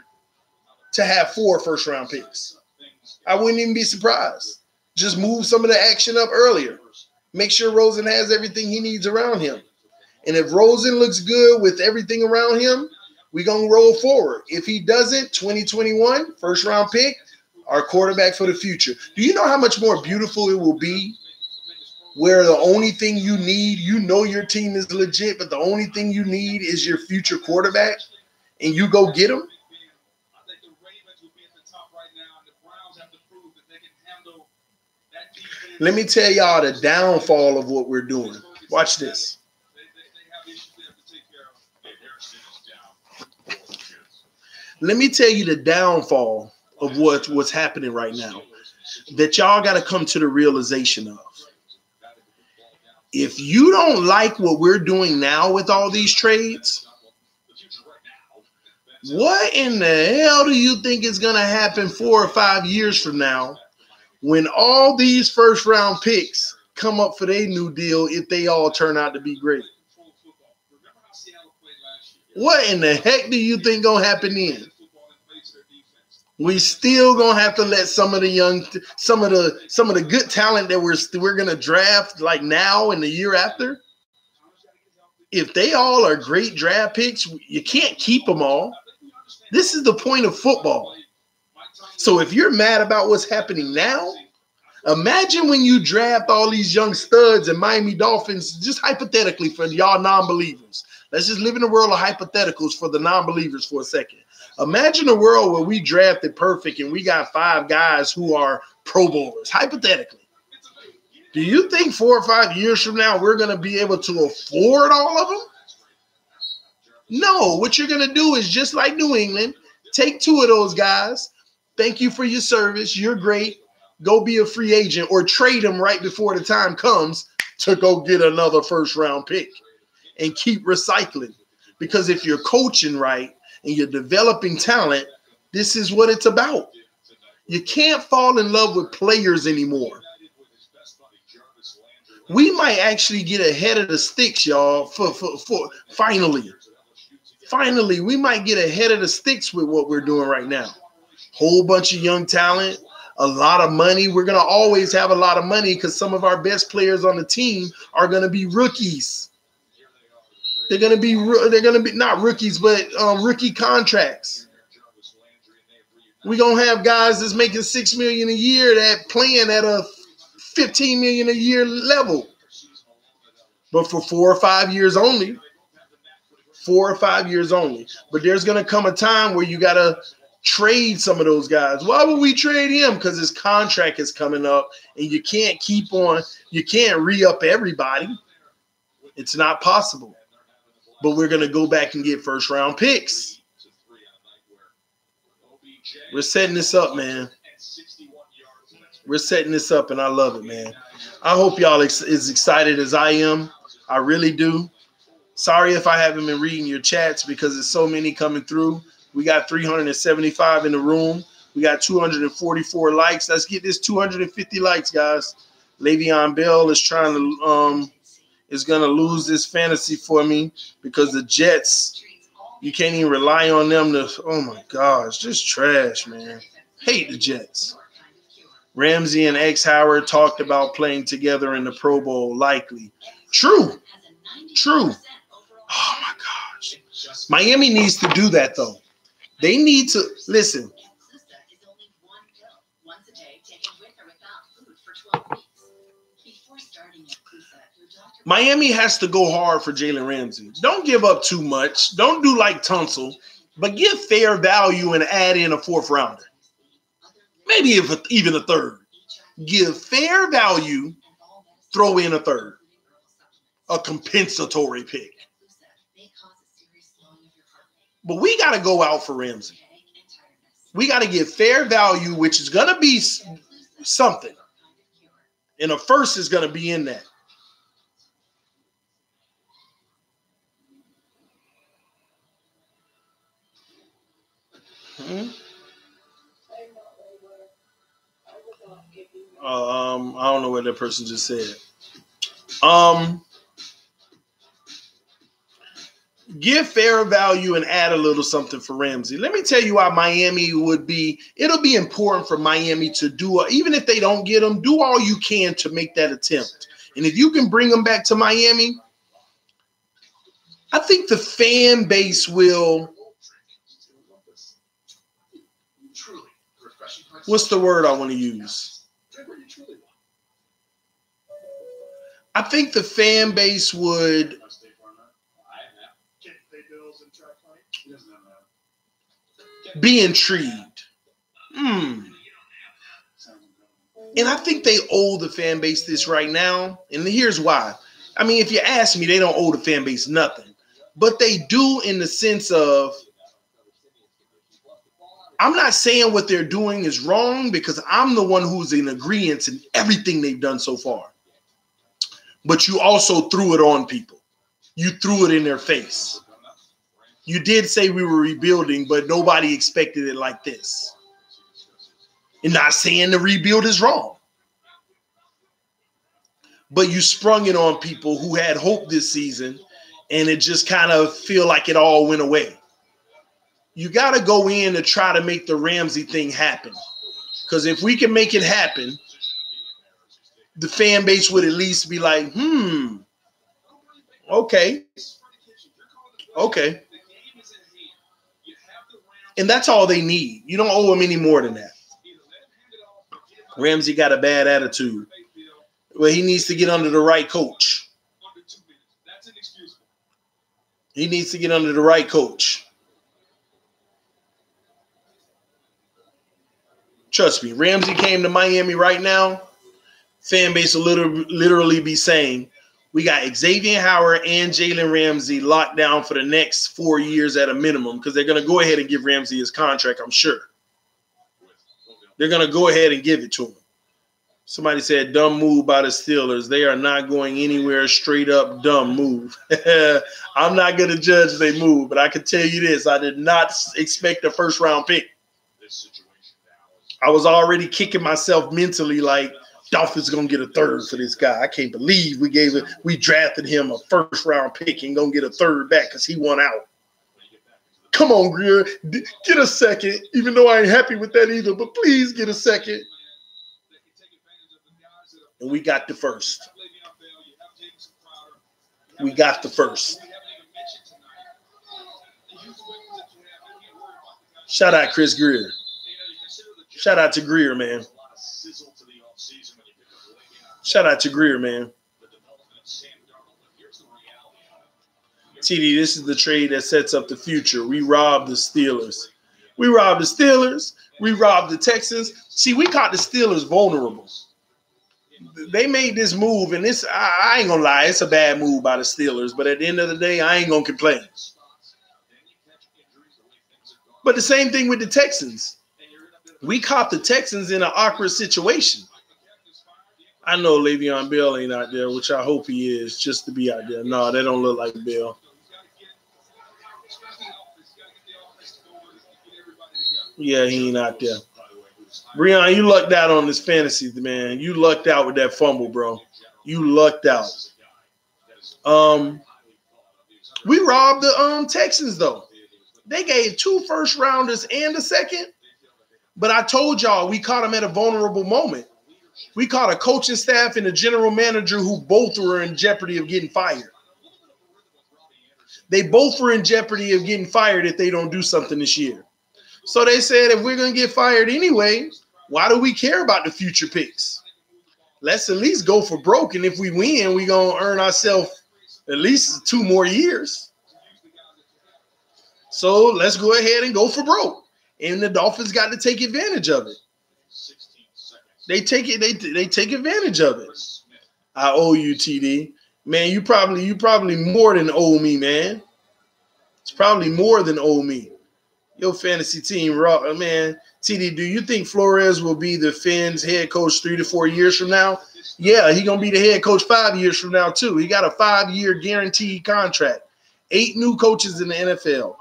to have 4 first-round picks. I wouldn't even be surprised. Just move some of the action up earlier. Make sure Rosen has everything he needs around him. And if Rosen looks good with everything around him, we're going to roll forward. If he doesn't, 2021, first-round pick, our quarterback for the future. Do you know how much more beautiful it will be where the only thing you need, you know your team is legit, but the only thing you need is your future quarterback, and you go get him? Let me tell y'all the downfall of what we're doing. Watch this. Let me tell you the downfall of what's happening right now that y'all got to come to the realization of. If you don't like what we're doing now with all these trades, what in the hell do you think is going to happen 4 or 5 years from now when all these first-round picks come up for their new deal if they all turn out to be great? What in the heck do you think going to happen then? We still gonna have to let some of the good talent that we're gonna draft like now and the year after. if they all are great draft picks, you can't keep them all. This is the point of football. So if you're mad about what's happening now, imagine when you draft all these young studs and Miami Dolphins, just hypothetically for y'all non-believers. Let's just live in a world of hypotheticals for the non-believers for a second. Imagine a world where we drafted perfect and we got 5 guys who are Pro Bowlers, hypothetically. Do you think 4 or 5 years from now we're going to be able to afford all of them? No. What you're going to do is just like New England, take 2 of those guys. Thank you for your service. You're great. Go be a free agent or trade them right before the time comes to go get another first-round pick and keep recycling. Because if you're coaching right and you're developing talent, this is what it's about. You can't fall in love with players anymore. We might actually get ahead of the sticks, y'all, for finally. Finally, we might get ahead of the sticks with what we're doing right now. Whole bunch of young talent, a lot of money. We're going to always have a lot of money because some of our best players on the team are going to be rookies. They're going to be not rookies, but rookie contracts. We're going to have guys that's making $6 million a year that playing at a $15 million a year level, but for 4 or 5 years only. 4 or 5 years only. But there's going to come a time where you got to trade some of those guys. Why would we trade him? Because his contract is coming up, and you can't keep on. You can't re-up everybody. It's not possible. But we're going to go back and get first-round picks. We're setting this up, man. We're setting this up, and I love it, man. I hope y'all as excited as I am. I really do. Sorry if I haven't been reading your chats because there's so many coming through. We got 375 in the room. We got 244 likes. Let's get this 250 likes, guys. Le'Veon Bell is trying to is going to lose this fantasy for me because the Jets, you can't even rely on them to – oh, my gosh, just trash, man. Hate the Jets. Ramsey and X Howard talked about playing together in the Pro Bowl, likely. True. True. Oh, my gosh. Miami needs to do that, though. They need to – listen. Miami has to go hard for Jalen Ramsey. Don't give up too much. Don't do like Tunsil, but give fair value and add in a 4th rounder. Maybe even a 3rd. Give fair value, throw in a 3rd. A compensatory pick. But we got to go out for Ramsey. We got to give fair value, which is going to be something. And a first is going to be in that. I don't know what that person just said. Give fair value and add a little something for Ramsey. Let me tell you why Miami would be. It'll be important for Miami to do, even if they don't get him, do all you can to make that attempt. And if you can bring them back to Miami, I think the fan base will. What's the word I want to use? I think the fan base would be intrigued. And I think they owe the fan base this right now. And here's why. I mean, if you ask me, they don't owe the fan base nothing. But they do in the sense of, I'm not saying what they're doing is wrong because I'm the one who's in agreement in everything they've done so far. But you also threw it on people. You threw it in their face. You did say we were rebuilding, but nobody expected it like this. And not saying the rebuild is wrong. But you sprung it on people who had hope this season, and it just kind of feel like it all went away. You got to go in and try to make the Ramsey thing happen. Because if we can make it happen, the fan base would at least be like, okay. Okay. And that's all they need. You don't owe them any more than that. Ramsey got a bad attitude. Well, he needs to get under the right coach. He needs to get under the right coach. Trust me, Ramsey came to Miami right now. Fan base will literally be saying, we got Xavier Howard and Jalen Ramsey locked down for the next 4 years at a minimum, because they're going to go ahead and give Ramsey his contract, I'm sure. They're going to go ahead and give it to him. Somebody said, dumb move by the Steelers. They are not going anywhere. Straight up dumb move. I'm not going to judge they move, but I can tell you this. I did not expect a first-round pick. I was already kicking myself mentally like, Dolphins going to get a third for this guy. I can't believe we drafted him a first-round pick and going to get a third back because he won out. Come on, Greer. Get a second, even though I ain't happy with that either, but please get a second. And we got the first. We got the first. Shout out Chris Greer. Shout out to Greer, man. Shout out to Greer, man. TD, this is the trade that sets up the future. We robbed the Steelers. We robbed the Steelers. We robbed the Texans. See, we caught the Steelers vulnerable. They made this move, and this, I ain't gonna lie, it's a bad move by the Steelers, but at the end of the day, I ain't gonna complain. But the same thing with the Texans. We caught the Texans in an awkward situation. I know Le'Veon Bell ain't out there, which I hope he is, just to be out there. No, they don't look like Bell. Yeah, he ain't out there. Breon, you lucked out on this fantasy, man. You lucked out with that fumble, bro. You lucked out. We robbed the Texans, though. They gave 2 first-rounders and a second. But I told y'all we caught them at a vulnerable moment. We caught a coaching staff and a general manager who both were in jeopardy of getting fired. They both were in jeopardy of getting fired if they don't do something this year. So they said, if we're going to get fired anyway, why do we care about the future picks? Let's at least go for broke. And if we win, we're going to earn ourselves at least 2 more years. So let's go ahead and go for broke. And the Dolphins got to take advantage of it. They take advantage of it. I owe you, TD. Man, you probably more than owe me, man. It's probably more than owe me. Your fantasy team, man. TD, do you think Flores will be the Fins head coach 3 to 4 years from now? Yeah, he's going to be the head coach 5 years from now, too. He got a 5-year guaranteed contract. 8 new coaches in the NFL.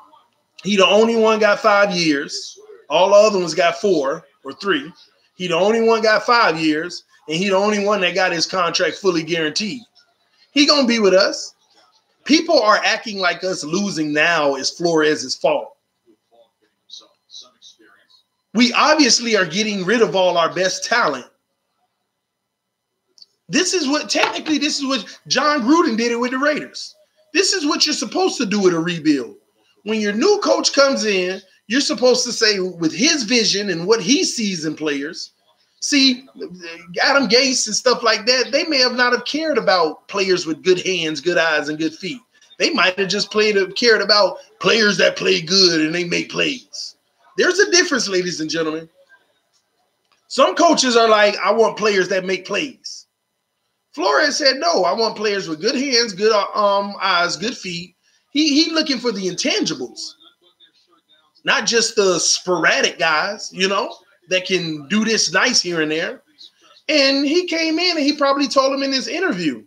He the only one got 5 years. All the other ones got 4 or 3. He the only one got 5 years, and he the only one that got his contract fully guaranteed. He going to be with us. People are acting like us losing now is Flores' fault. We obviously are getting rid of all our best talent. This is what John Gruden did it with the Raiders. This is what you're supposed to do with a rebuild. When your new coach comes in, you're supposed to say with his vision and what he sees in players. See, Adam Gase and stuff like that, they may have not have cared about players with good hands, good eyes, and good feet. They might have just cared about players that play good and they make plays. There's a difference, ladies and gentlemen. Some coaches are like, I want players that make plays. Flores said, no, I want players with good hands, good eyes, good feet. He looking for the intangibles, not just the sporadic guys, that can do this nice here and there. And he came in and he probably told him in his interview,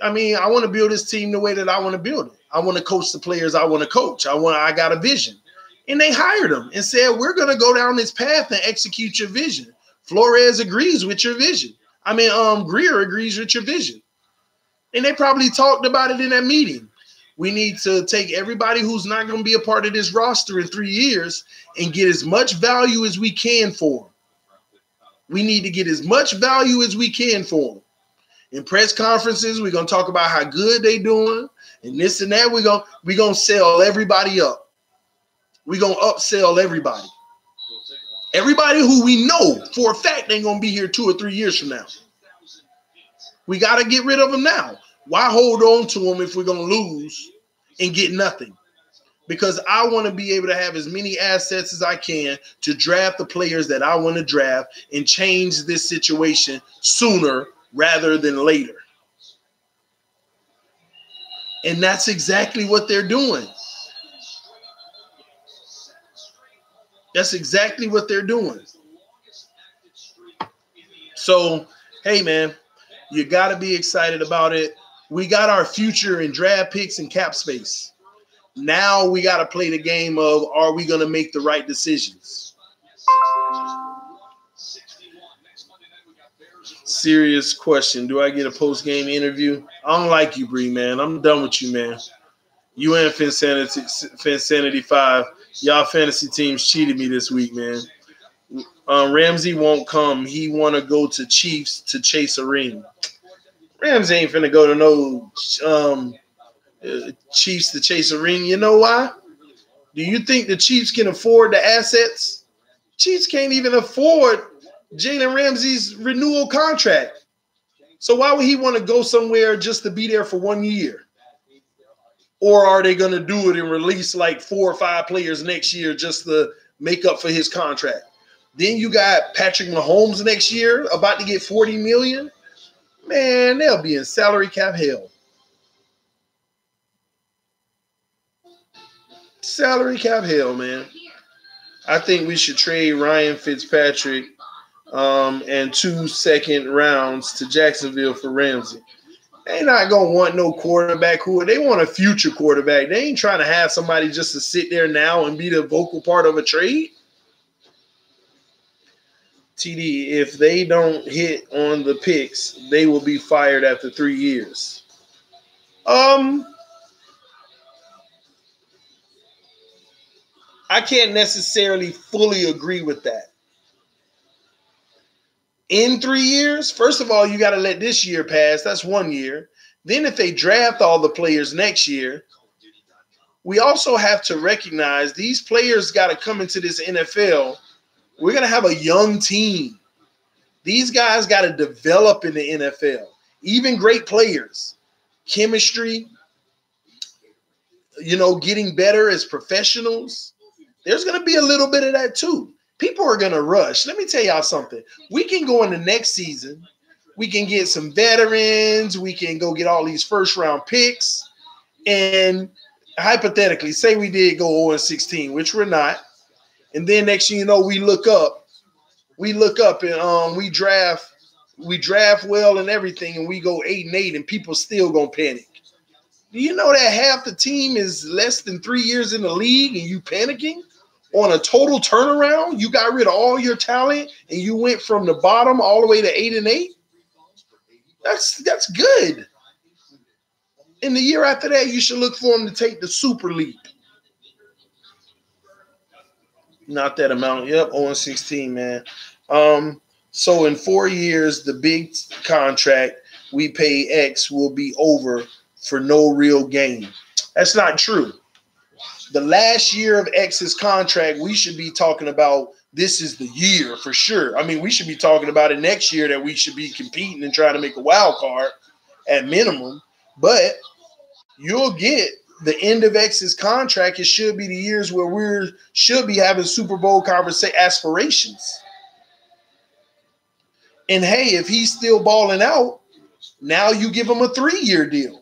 I mean, I want to build this team the way that I want to build it. I want to coach the players I want to coach. I got a vision. And they hired him and said, we're going to go down this path and execute your vision. Flores agrees with your vision. Greer agrees with your vision. And they probably talked about it in that meeting. We need to take everybody who's not going to be a part of this roster in 3 years and get as much value as we can for them. We need to get as much value as we can for them. In press conferences, we're going to talk about how good they're doing. and this and that. We're gonna sell everybody up. We're gonna upsell everybody. Everybody who we know for a fact ain't gonna be here 2 or 3 years from now. We gotta get rid of them now. Why hold on to them if we're gonna lose and get nothing? Because I want to be able to have as many assets as I can to draft the players that I want to draft and change this situation sooner rather than later. And that's exactly what they're doing. That's exactly what they're doing. So, hey, man, you got to be excited about it. We got our future in draft picks and cap space. Now we got to play the game of, are we going to make the right decisions? Serious question. Do I get a post-game interview? I don't like you, Bree, man. I'm done with you, man. You and Fansanity 5, y'all fantasy teams cheated me this week, man. Ramsey won't come. He want to go to Chiefs to chase a ring. Ramsey ain't finna go to no Chiefs to chase a ring. You know why? Do you think the Chiefs can afford the assets? Chiefs can't even afford Jalen Ramsey's renewal contract. So why would he want to go somewhere just to be there for 1 year? Or are they going to do it and release like 4 or 5 players next year just to make up for his contract? Then you got Patrick Mahomes next year about to get $40 million. Man, they'll be in salary cap hell. Salary cap hell, man. I think we should trade Ryan Fitzpatrick and 2 second rounds to Jacksonville for Ramsey. They not going to want no quarterback they want a future quarterback. They ain't trying to have somebody just to sit there now and be the vocal part of a trade. TD, if they don't hit on the picks, they will be fired after 3 years. I can't necessarily fully agree with that. In 3 years, first of all, you got to let this year pass. That's 1 year. Then if they draft all the players next year, we also have to recognize these players got to come into this NFL. We're going to have a young team. These guys got to develop in the NFL. Even great players. Chemistry, getting better as professionals. There's going to be a little bit of that too. People are going to rush. Let me tell y'all something. We can go into next season. We can get some veterans. We can go get all these first-round picks. And hypothetically, say we did go 0-16, which we're not. And then next thing you know, we look up and we draft well and everything, and we go 8-8, and people still going to panic. Do you know that half the team is less than 3 years in the league and you panicking? On a total turnaround, you got rid of all your talent and you went from the bottom all the way to 8-8. That's good. In the year after that, you should look for them to take the super leap. Not that amount. Yep, 0-16, man. So in 4 years, the big contract we pay X will be over for no real gain. That's not true. The last year of X's contract, we should be talking about this is the year for sure. I mean, we should be talking about it next year that we should be competing and trying to make a wild card at minimum. But you'll get the end of X's contract. It should be the years where we should be having Super Bowl aspirations. And hey, if he's still balling out, now you give him a 3-year deal.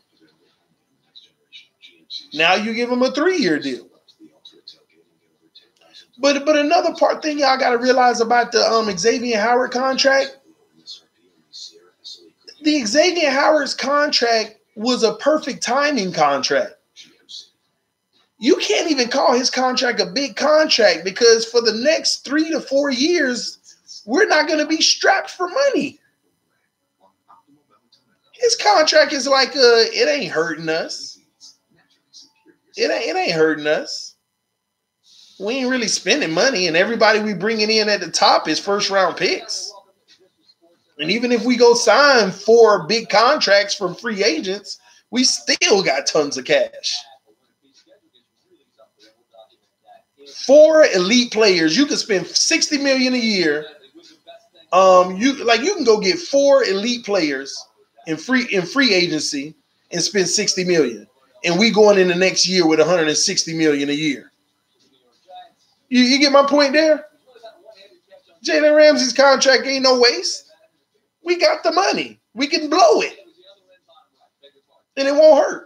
Now you give him a 3-year deal. But another thing y'all got to realize about the Xavier Howard contract, the Xavier Howard's contract was a perfect timing contract. You can't even call his contract a big contract because for the next 3 to 4 years, we're not going to be strapped for money. His contract is like it ain't hurting us. It ain't hurting us. We ain't really spending money, and everybody we bringing in at the top is first-round picks. And even if we go sign 4 big contracts from free agents, We still got tons of cash. 4 elite players. You can spend $60 million a year. You can go get 4 elite players in free agency and spend $60 million. And we going in the next year with $160 million a year. You get my point there? Jalen Ramsey's contract ain't no waste. We got the money. We can blow it. And it won't hurt.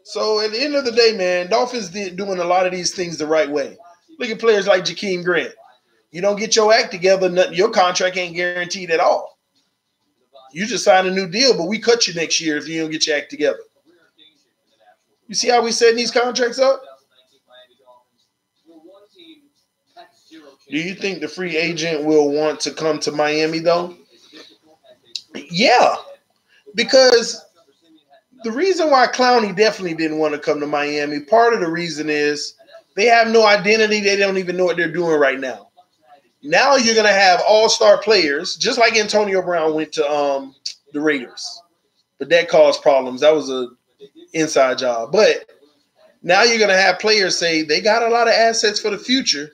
So at the end of the day, man, Dolphins doing a lot of these things the right way. Look at players like Jakeem Grant. You don't get your act together, your contract ain't guaranteed at all. You just signed a new deal, but we cut you next year if you don't get your act together. You see how we setting these contracts up? Do you think the free agent will want to come to Miami, though? Yeah, because the reason why Clowney definitely didn't want to come to Miami, part of the reason is they have no identity. They don't even know what they're doing right now. Now you're going to have all-star players, just like Antonio Brown went to the Raiders. But that caused problems. That was an inside job. But now you're going to have players say they got a lot of assets for the future.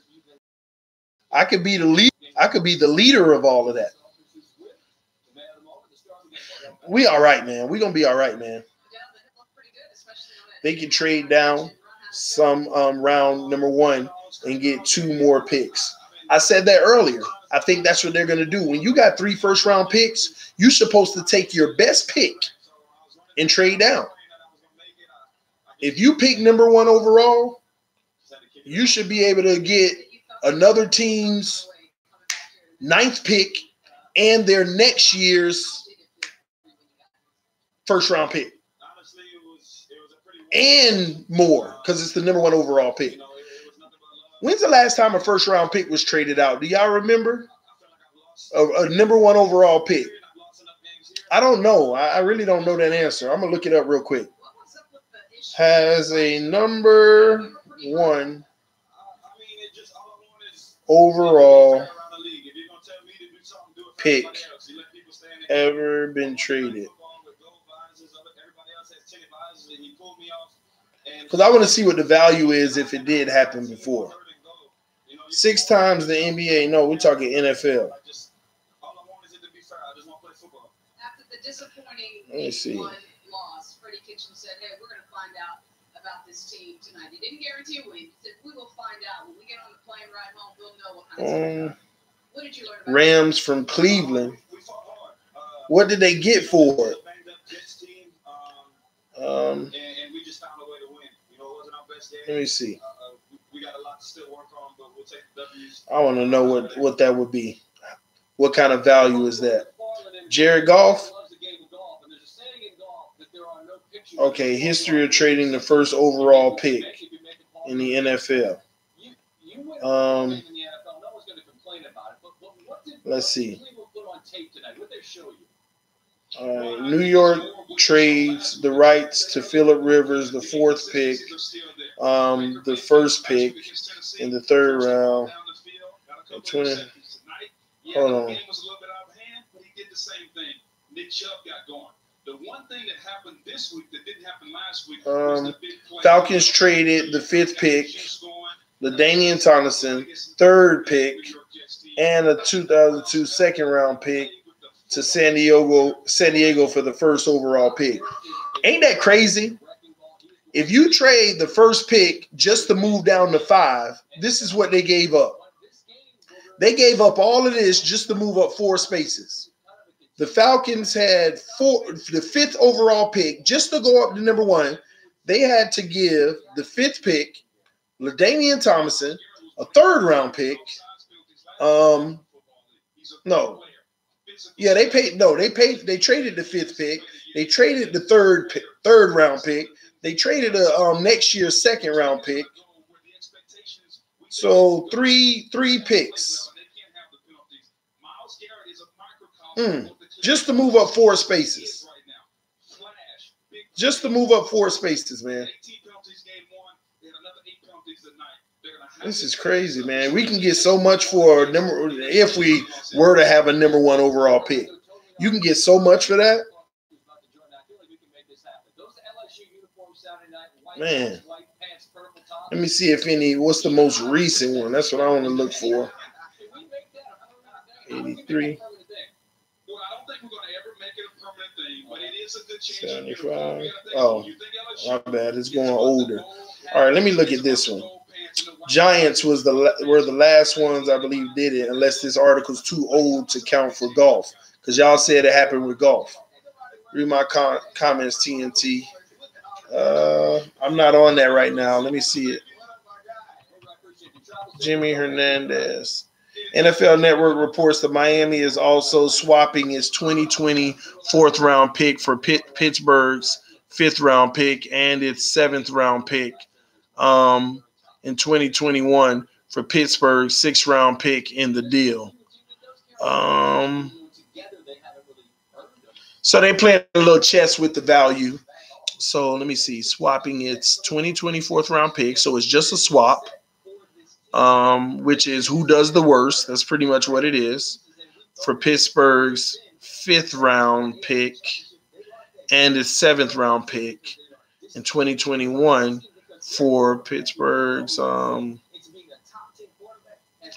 I could be the lead. I could be the leader of all of that. We all right, man. We're going to be all right, man. They can trade down some round number 1 and get 2 more picks. I said that earlier. I think that's what they're going to do. When you got 3 first-round picks, you're supposed to take your best pick and trade down. If you pick number 1 overall, you should be able to get another team's 9th pick and their next year's first-round pick. And more, because it's the number 1 overall pick. When's the last time a first-round pick was traded out? Do y'all remember? A number 1 overall pick. I don't know. I really don't know that answer. I'm going to look it up real quick. Has a number 1 overall pick ever been traded? Because I want to see what the value is if it did happen before. 6 times the NBA. No, we're talking NFL. Let me see. Loss, Freddie Kitchen said, "Hey, we're going to find out about this team tonight." He didn't guarantee a win. He said, "We will find out when we get on the plane ride home. We'll know what kind of stuff." What did you learn about Rams from Cleveland? What did they get for it? And we just found a way to win. You know, it wasn't our best game. Let me see. We got a lot to still work on, but we'll take the W's. I want to know what that would be. What kind of value is that? Jared Goff? Okay, history of trading the first overall pick in the NFL. Let's see. New York trades the rights to Phillip Rivers, the 4th pick, the 1st pick in the 3rd round. 20. Hold on. The one thing that happened this week that didn't happen last week was the big play. Falcons traded the 5th pick, LaDainian Tomlinson, 3rd pick, and a 2002 second-round pick to San Diego for the 1st overall pick. Ain't that crazy? If you trade the 1st pick just to move down to 5, this is what they gave up. They gave up all of this just to move up 4 spaces. The Falcons had the 5th overall pick just to go up to number 1. They had to give the 5th pick, LaDainian Tomlinson, a 3rd round pick. No. Yeah, they traded the 5th pick. They traded the 3rd round pick. They traded a next year's 2nd round pick. So three picks. Just to move up 4 spaces. Just to move up 4 spaces, man. This is crazy, man. We can get so much for a number if we were to have a number 1 overall pick. You can get so much for that. Man. Let me see if what's the most recent one? That's what I want to look for. 83. 75. Oh, my bad. It's going older. All right, let me look at this one. Giants were the last ones I believe did it, unless this article's too old to count for golf. Because y'all said it happened with golf. Read my comments, TNT. I'm not on that right now. Let me see it. Jimmy Hernandez. NFL Network reports that Miami is also swapping its 2020 fourth-round pick for Pittsburgh's fifth-round pick and its seventh-round pick in 2021 for Pittsburgh's sixth-round pick in the deal. So they playing a little chess with the value. So let me see. Swapping its 2020 fourth-round pick. So it's just a swap. Which is who does the worst. That's pretty much what it is for Pittsburgh's fifth-round pick and its seventh-round pick in 2021 for Pittsburgh's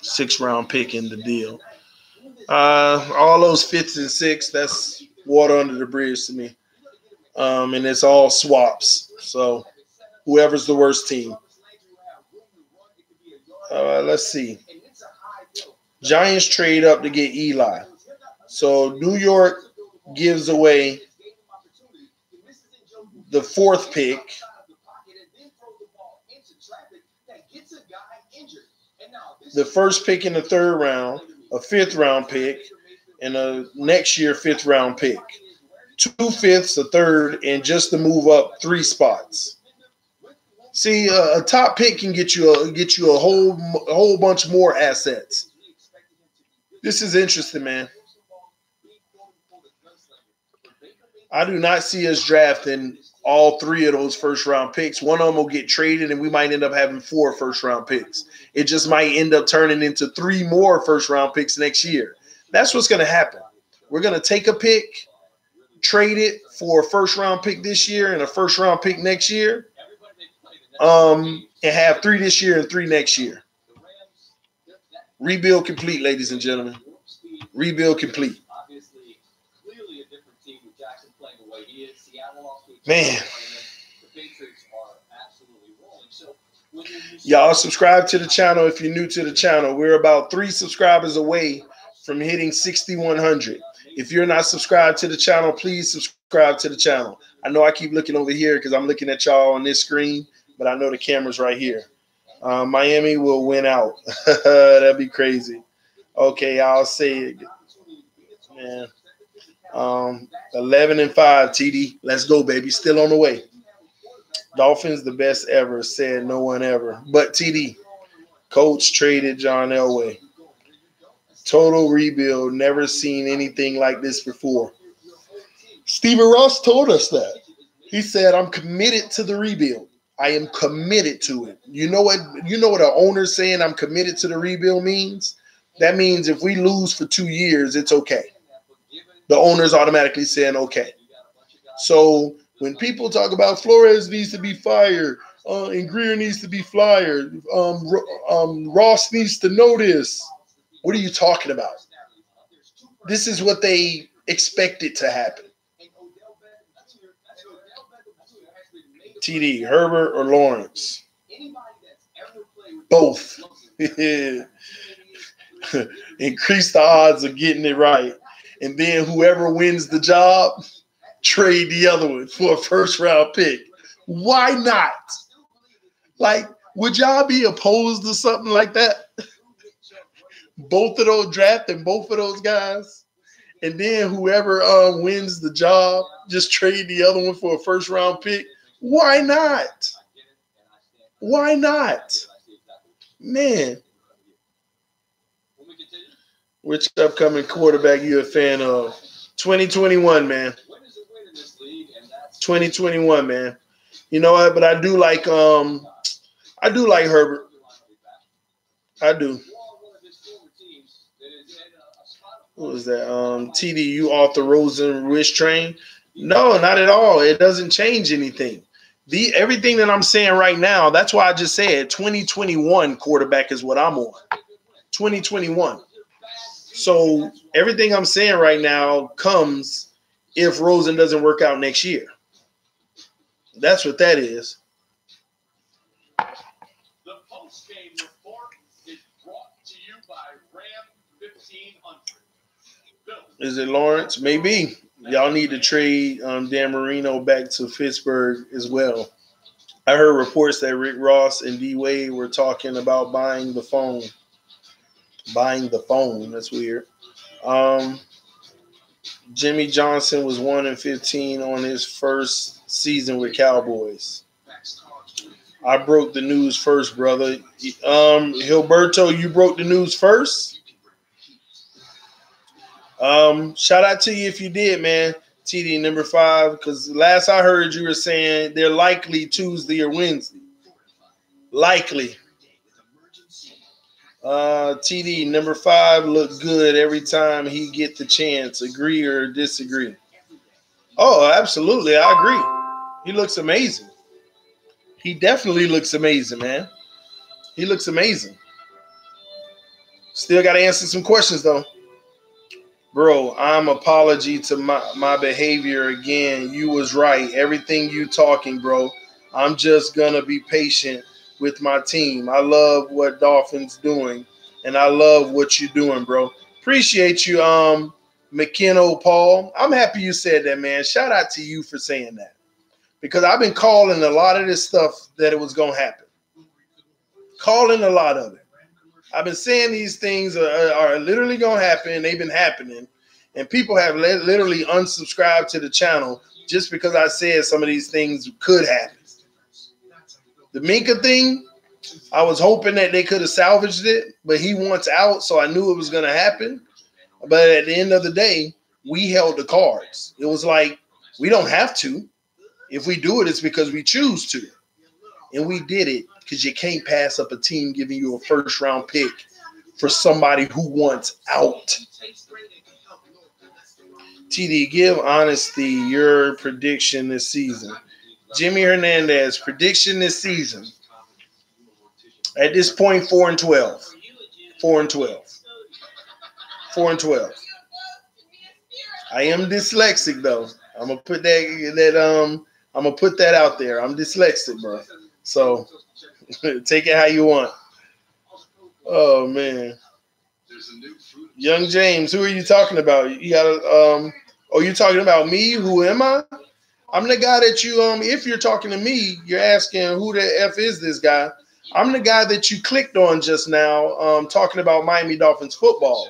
sixth-round pick in the deal. All those fifths and sixths, that's water under the bridge to me. And it's all swaps. So whoever's the worst team. Let's see. Giants trade up to get Eli. So New York gives away the fourth pick. The first pick in the third round, a fifth-round pick, and a next year fifth-round pick. 2 fifths, a third, and just to move up 3 spots. See, a top pick can get you a whole bunch more assets. This is interesting, man. I do not see us drafting all 3 of those first-round picks. One of them will get traded, and we might end up having 4 first-round picks. It just might end up turning into 3 more first-round picks next year. That's what's going to happen. We're going to take a pick, trade it for a first-round pick this year and a first-round pick next year. And have 3 this year and 3 next year. Rebuild complete, ladies and gentlemen. Rebuild complete. Man. Y'all subscribe to the channel if you're new to the channel. We're about 3 subscribers away from hitting 6,100. If you're not subscribed to the channel, please subscribe to the channel. I know I keep looking over here because I'm looking at y'all on this screen. But I know the camera's right here. Miami will win out. That'd be crazy. Okay, I'll say it. Man. 11-5, TD. Let's go, baby. Still on the way. Dolphins the best ever, said no one ever. But TD. Coach traded John Elway. Total rebuild. Never seen anything like this before. Stephen Ross told us that. He said, I'm committed to the rebuild. I am committed to it. You know what an owner saying I'm committed to the rebuild means? That means if we lose for 2 years, it's okay. The owner's automatically saying okay. So when people talk about Flores needs to be fired, and Greer needs to be fired, Ross needs to know this. What are you talking about? This is what they expected to happen. TD, Herbert or Lawrence? Both. Increase the odds of getting it right. And then whoever wins the job, trade the other one for a first-round pick. Why not? Like, would y'all be opposed to something like that? Both of those drafting both of those guys. And then whoever wins the job, just trade the other one for a first-round pick. Why not? Why not? Man. Which upcoming quarterback you a fan of? 2021, man. 2021, man. You know what? But I do like Herbert. I do. What was that? TD, you off the Rosen wish train? No, not at all. It doesn't change anything. Everything that I'm saying right now, that's why I just said 2021 quarterback is what I'm on. 2021. So everything I'm saying right now comes if Rosen doesn't work out next year. That's what that is. The post-game report is brought to you by Ram 1500. Is it Lawrence? Maybe. Y'all need to trade Dan Marino back to Pittsburgh as well. I heard reports that Rick Ross and D Wade were talking about buying the phone. Buying the phone. That's weird. Jimmy Johnson was 1-15 on his first season with Cowboys. I broke the news first, brother. Gilberto, you broke the news first? Shout out to you if you did, man. TD number 5, because last I heard you were saying they're likely Tuesday or Wednesday. Likely. TD number 5 look good every time he get the chance. Agree or disagree? Oh, absolutely. I agree. He looks amazing. He definitely looks amazing, man. He looks amazing. Still got to answer some questions, though. Bro, I'm apology to my behavior again. You was right. Everything you talking, bro. I'm just going to be patient with my team. I love what Dolphins doing, and I love what you're doing, bro. Appreciate you, McKenna Paul. I'm happy you said that, man. Shout out to you for saying that. Because I've been calling a lot of this stuff that it was going to happen. Calling a lot of it. I've been saying these things are literally going to happen. They've been happening. And people have literally unsubscribed to the channel just because I said some of these things could happen. The Minkah thing, I was hoping that they could have salvaged it, but he wants out, so I knew it was going to happen. But at the end of the day, we held the cards. It was like, we don't have to. If we do it, it's because we choose to. And we did it because you can't pass up a team giving you a first-round pick for somebody who wants out. TD, give honesty your prediction this season. Jimmy Hernandez, prediction this season. At this point, 4-12. 4-12. 4-12. I am dyslexic though. I'm gonna put that out there. I'm dyslexic, bro. So take it how you want. Oh man. Young James, who are you talking about? You got you talking about me? Who am I? I'm the guy that you if you're talking to me, you're asking who the F is this guy. I'm the guy that you clicked on just now, talking about Miami Dolphins football.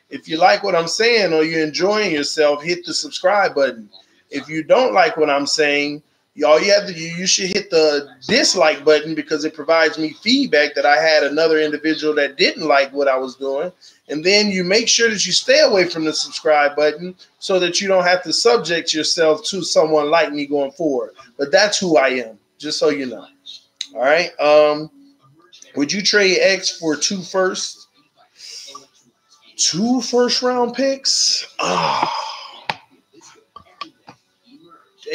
If you like what I'm saying or you're enjoying yourself, hit the subscribe button. If you don't like what I'm saying, you should hit the dislike button because it provides me feedback that I had another individual that didn't like what I was doing. And then you make sure that you stay away from the subscribe button so that you don't have to subject yourself to someone like me going forward. But that's who I am, just so you know. All right. Would you trade X for 2 firsts? 2 first-round picks?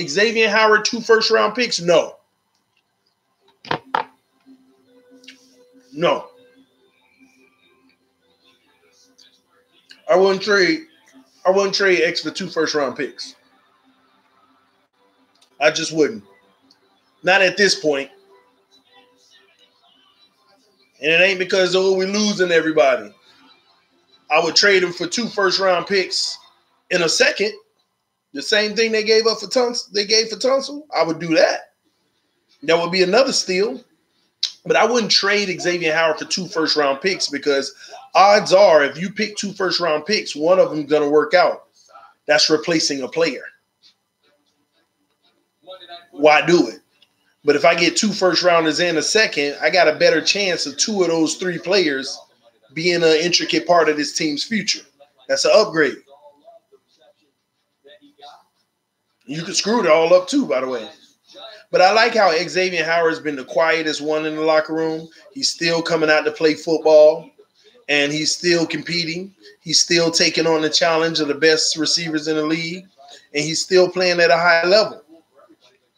Xavier Howard, 2 first-round picks? No. No. I wouldn't trade X for 2 first-round picks. I just wouldn't. Not at this point. And it ain't because we're losing everybody. I would trade him for 2 first-round picks in a second. The same thing they gave up for Tunsil. I would do that. That would be another steal. But I wouldn't trade Xavier Howard for 2 first-round picks because odds are if you pick 2 first-round picks, one of them is going to work out. That's replacing a player. Why do it? But if I get 2 first-rounders in a second, I got a better chance of 2 of those 3 players being an intricate part of this team's future. That's an upgrade. You could screw it all up too, by the way. But I like how Xavier Howard's been the quietest one in the locker room. He's still coming out to play football, and he's still competing. He's still taking on the challenge of the best receivers in the league, and he's still playing at a high level.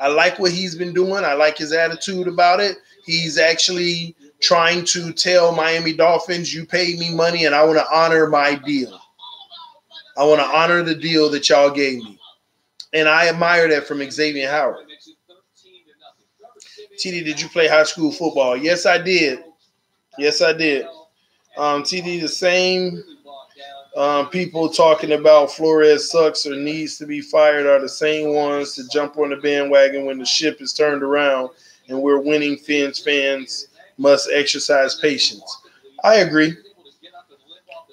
I like what he's been doing. I like his attitude about it. He's actually trying to tell Miami Dolphins, you paid me money and I want to honor my deal. I want to honor the deal that y'all gave me. And I admire that from Xavier Howard. TD, did you play high school football? Yes, I did. Yes, I did. TD, the same people talking about Flores sucks or needs to be fired are the same ones to jump on the bandwagon when the ship is turned around and we're winning. Fans must exercise patience. I agree.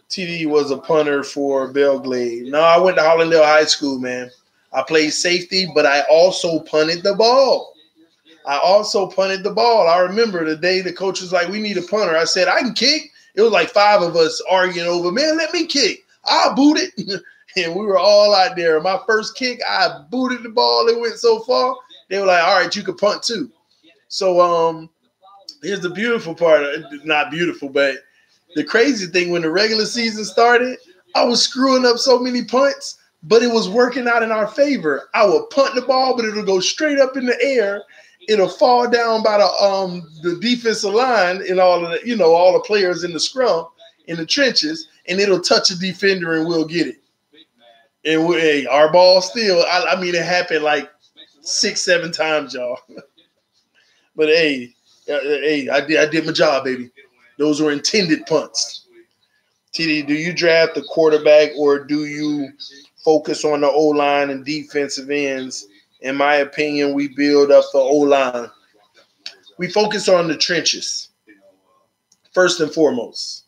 TD was a punter for Belgrade. No, I went to Hollandale High School, man. I played safety, but I also punted the ball. I remember the day the coach was like, we need a punter. I said, I can kick. It was like 5 of us arguing over, man, let me kick. I'll boot it. And we were all out there. My first kick, I booted the ball. It went so far. They were like, all right, you can punt too. So here's the beautiful part. Not beautiful, but the crazy thing, when the regular season started, I was screwing up so many punts, but it was working out in our favor. I would punt the ball, but it'll go straight up in the air. It'll fall down by the defensive line and all of the, all the players in the scrum, in the trenches, and it'll touch a defender and we'll get it. And our ball still, I mean, it happened like 6-7 times, y'all. But hey, I did my job, baby. Those were intended punts. TD, do you draft the quarterback or do you focus on the O-line and defensive ends? In my opinion, we build up the O-line. We focus on the trenches, first and foremost.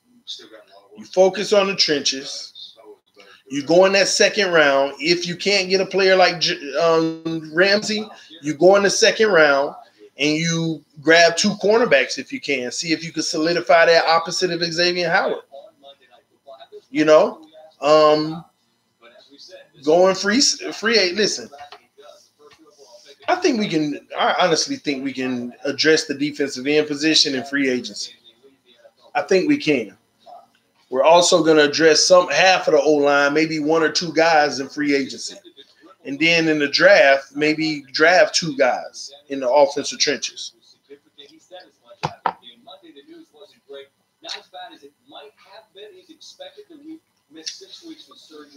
You focus on the trenches. You go in that second round. If you can't get a player like Ramsey, you go in the second round and you grab 2 cornerbacks if you can. See if you can solidify that opposite of Xavier Howard. Going free. Listen. I honestly think we can address the defensive end position in free agency. I think we can. We're also going to address half of the O-line, maybe 1 or 2 guys in free agency. And then in the draft, maybe draft 2 guys in the offensive trenches.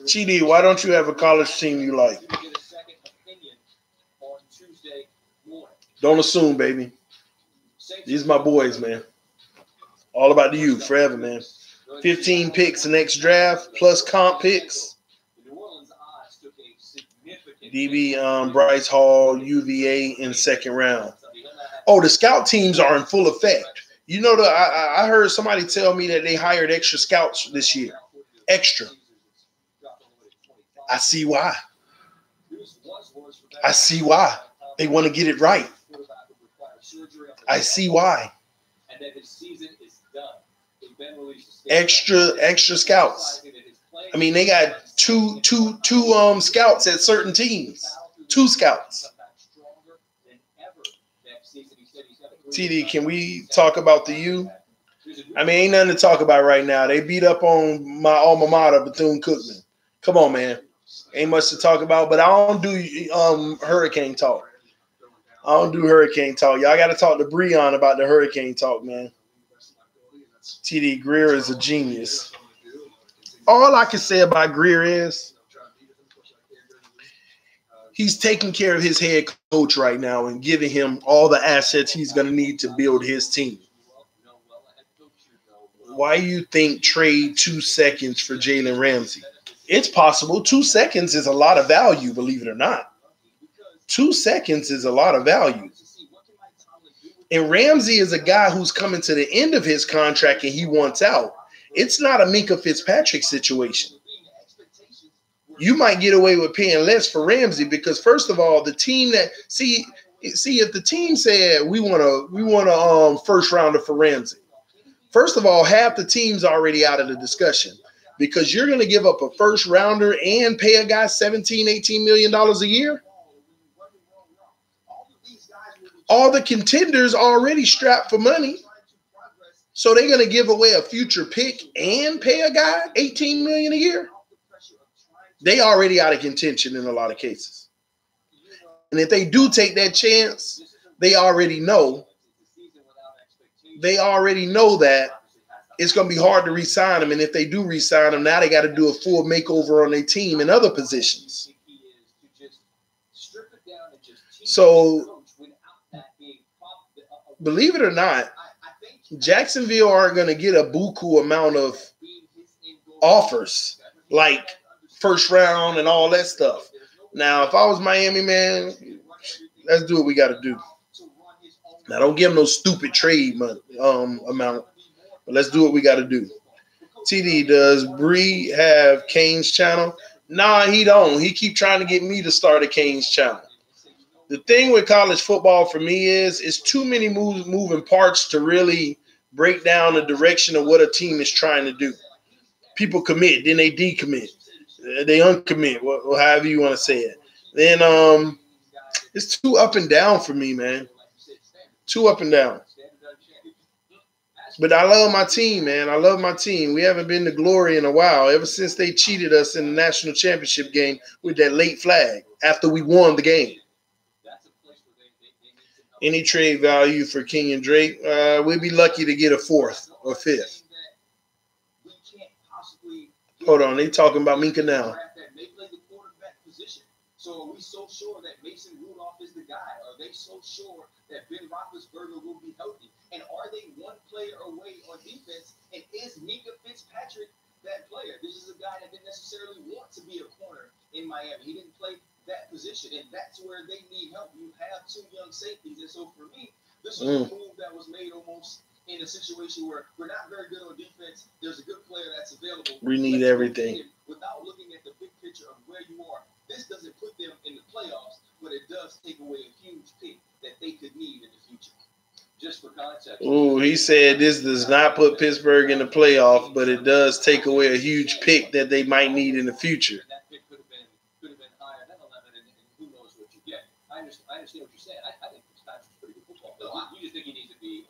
GD, why don't you have a college team you like? Don't assume, baby. These are my boys, man. All about the youth, forever, man. 15 picks next draft, plus comp picks. DB, Bryce Hall, UVA in second round. Oh, the scout teams are in full effect. I heard somebody tell me that they hired extra scouts this year. Extra. I see why. They want to get it right. I see why. Extra scouts. I mean, they got two scouts at certain teams. 2 scouts. TD, can we talk about the U? I mean, ain't nothing to talk about right now. They beat up on my alma mater, Bethune-Cookman. Come on, man. Ain't much to talk about, but I don't do hurricane talk. Y'all got to talk to Breon about the hurricane talk, man. TD, Greer is a genius. All I can say about Greer is he's taking care of his head coach right now and giving him all the assets he's going to need to build his team. Why you think trade 2 seconds for Jalen Ramsey? It's possible. 2 seconds is a lot of value, believe it or not. 2 seconds is a lot of value. And Ramsey is a guy who's coming to the end of his contract and he wants out. It's not a Minkah Fitzpatric situation. You might get away with paying less for Ramsey because, first of all, the team that see if the team said we want a first rounder for Ramsey. First of all, half the team's already out of the discussion because you're going to give up a first rounder and pay a guy $17, $18 million a year. All the contenders are already strapped for money. So they're going to give away a future pick and pay a guy $18 million a year. They already out of contention in a lot of cases. And if they do take that chance, they already know that it's going to be hard to re-sign him. And if they do re-sign him, now they got to do a full makeover on their team in other positions. So, believe it or not, Jacksonville aren't going to get a buku amount of offers, like first round and all that stuff. Now, if I was Miami, man, let's do what we got to do. Now, don't give them no stupid trade amount, but let's do what we got to do. TD, does Bree have Kane's channel? Nah, he don't. He keep trying to get me to start a Kane's channel. The thing with college football for me is it's too many moving parts to really break down the direction of what a team is trying to do. People commit, then they decommit, they uncommit, however you want to say it. Then it's too up and down for me, man. Too up and down. But I love my team, man. I love my team. We haven't been to glory in a while, ever since they cheated us in the national championship game with that late flag after we won the game. Any trade value for King and Drake? We'd be lucky to get a fourth or fifth. Hold on, they talking about Minkah now. So are we so sure that Mason Rudolph is the guy? Are they so sure that Ben Roethlisberger will be healthy? And are they one player away on defense? And is Minkah Fitzpatrick that player? This is a guy that didn't necessarily want to be a corner in Miami. He didn't play that position, and that's where they need help. You have two young safeties, and so for me, this was a move that was made almost in a situation where we're not very good on defense. There's a good player that's available. We need everything. Without looking at the big picture of where you are, this doesn't put them in the playoffs, but it does take away a huge pick that they could need in the future. Just for context. Ooh, he said this does not put Pittsburgh in the playoff, but it does take away a huge pick that they might need in the future. That pick could have been higher than 11, and who knows what you get. I understand what you're saying. I think Fitzpatrick's a pretty good football player. You just think he needs to be.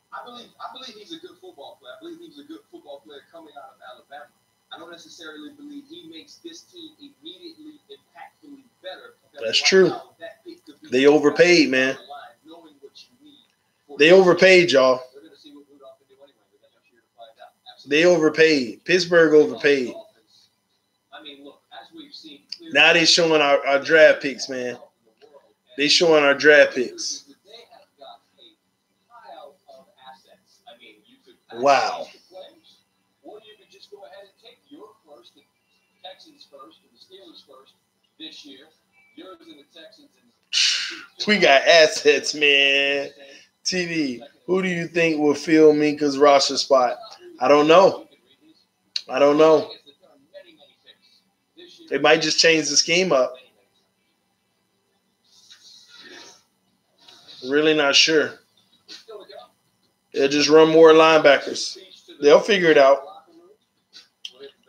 I believe he's a good football player. I believe he's a good football player coming out of Alabama. I don't necessarily believe he makes this team immediately impactfully better. That's true. They overpaid, man. They overpaid, y'all. They overpaid. Pittsburgh overpaid. Now they showing our draft picks, man. They showing our draft picks. Wow. Or you could just go ahead and take your first, the Texans first, and the Steelers first this year. Yours and the Texans. We got assets, man. TD, who do you think will fill Minkah's roster spot? I don't know. They might just change the scheme up. Really not sure. They'll just run more linebackers. They'll figure it out.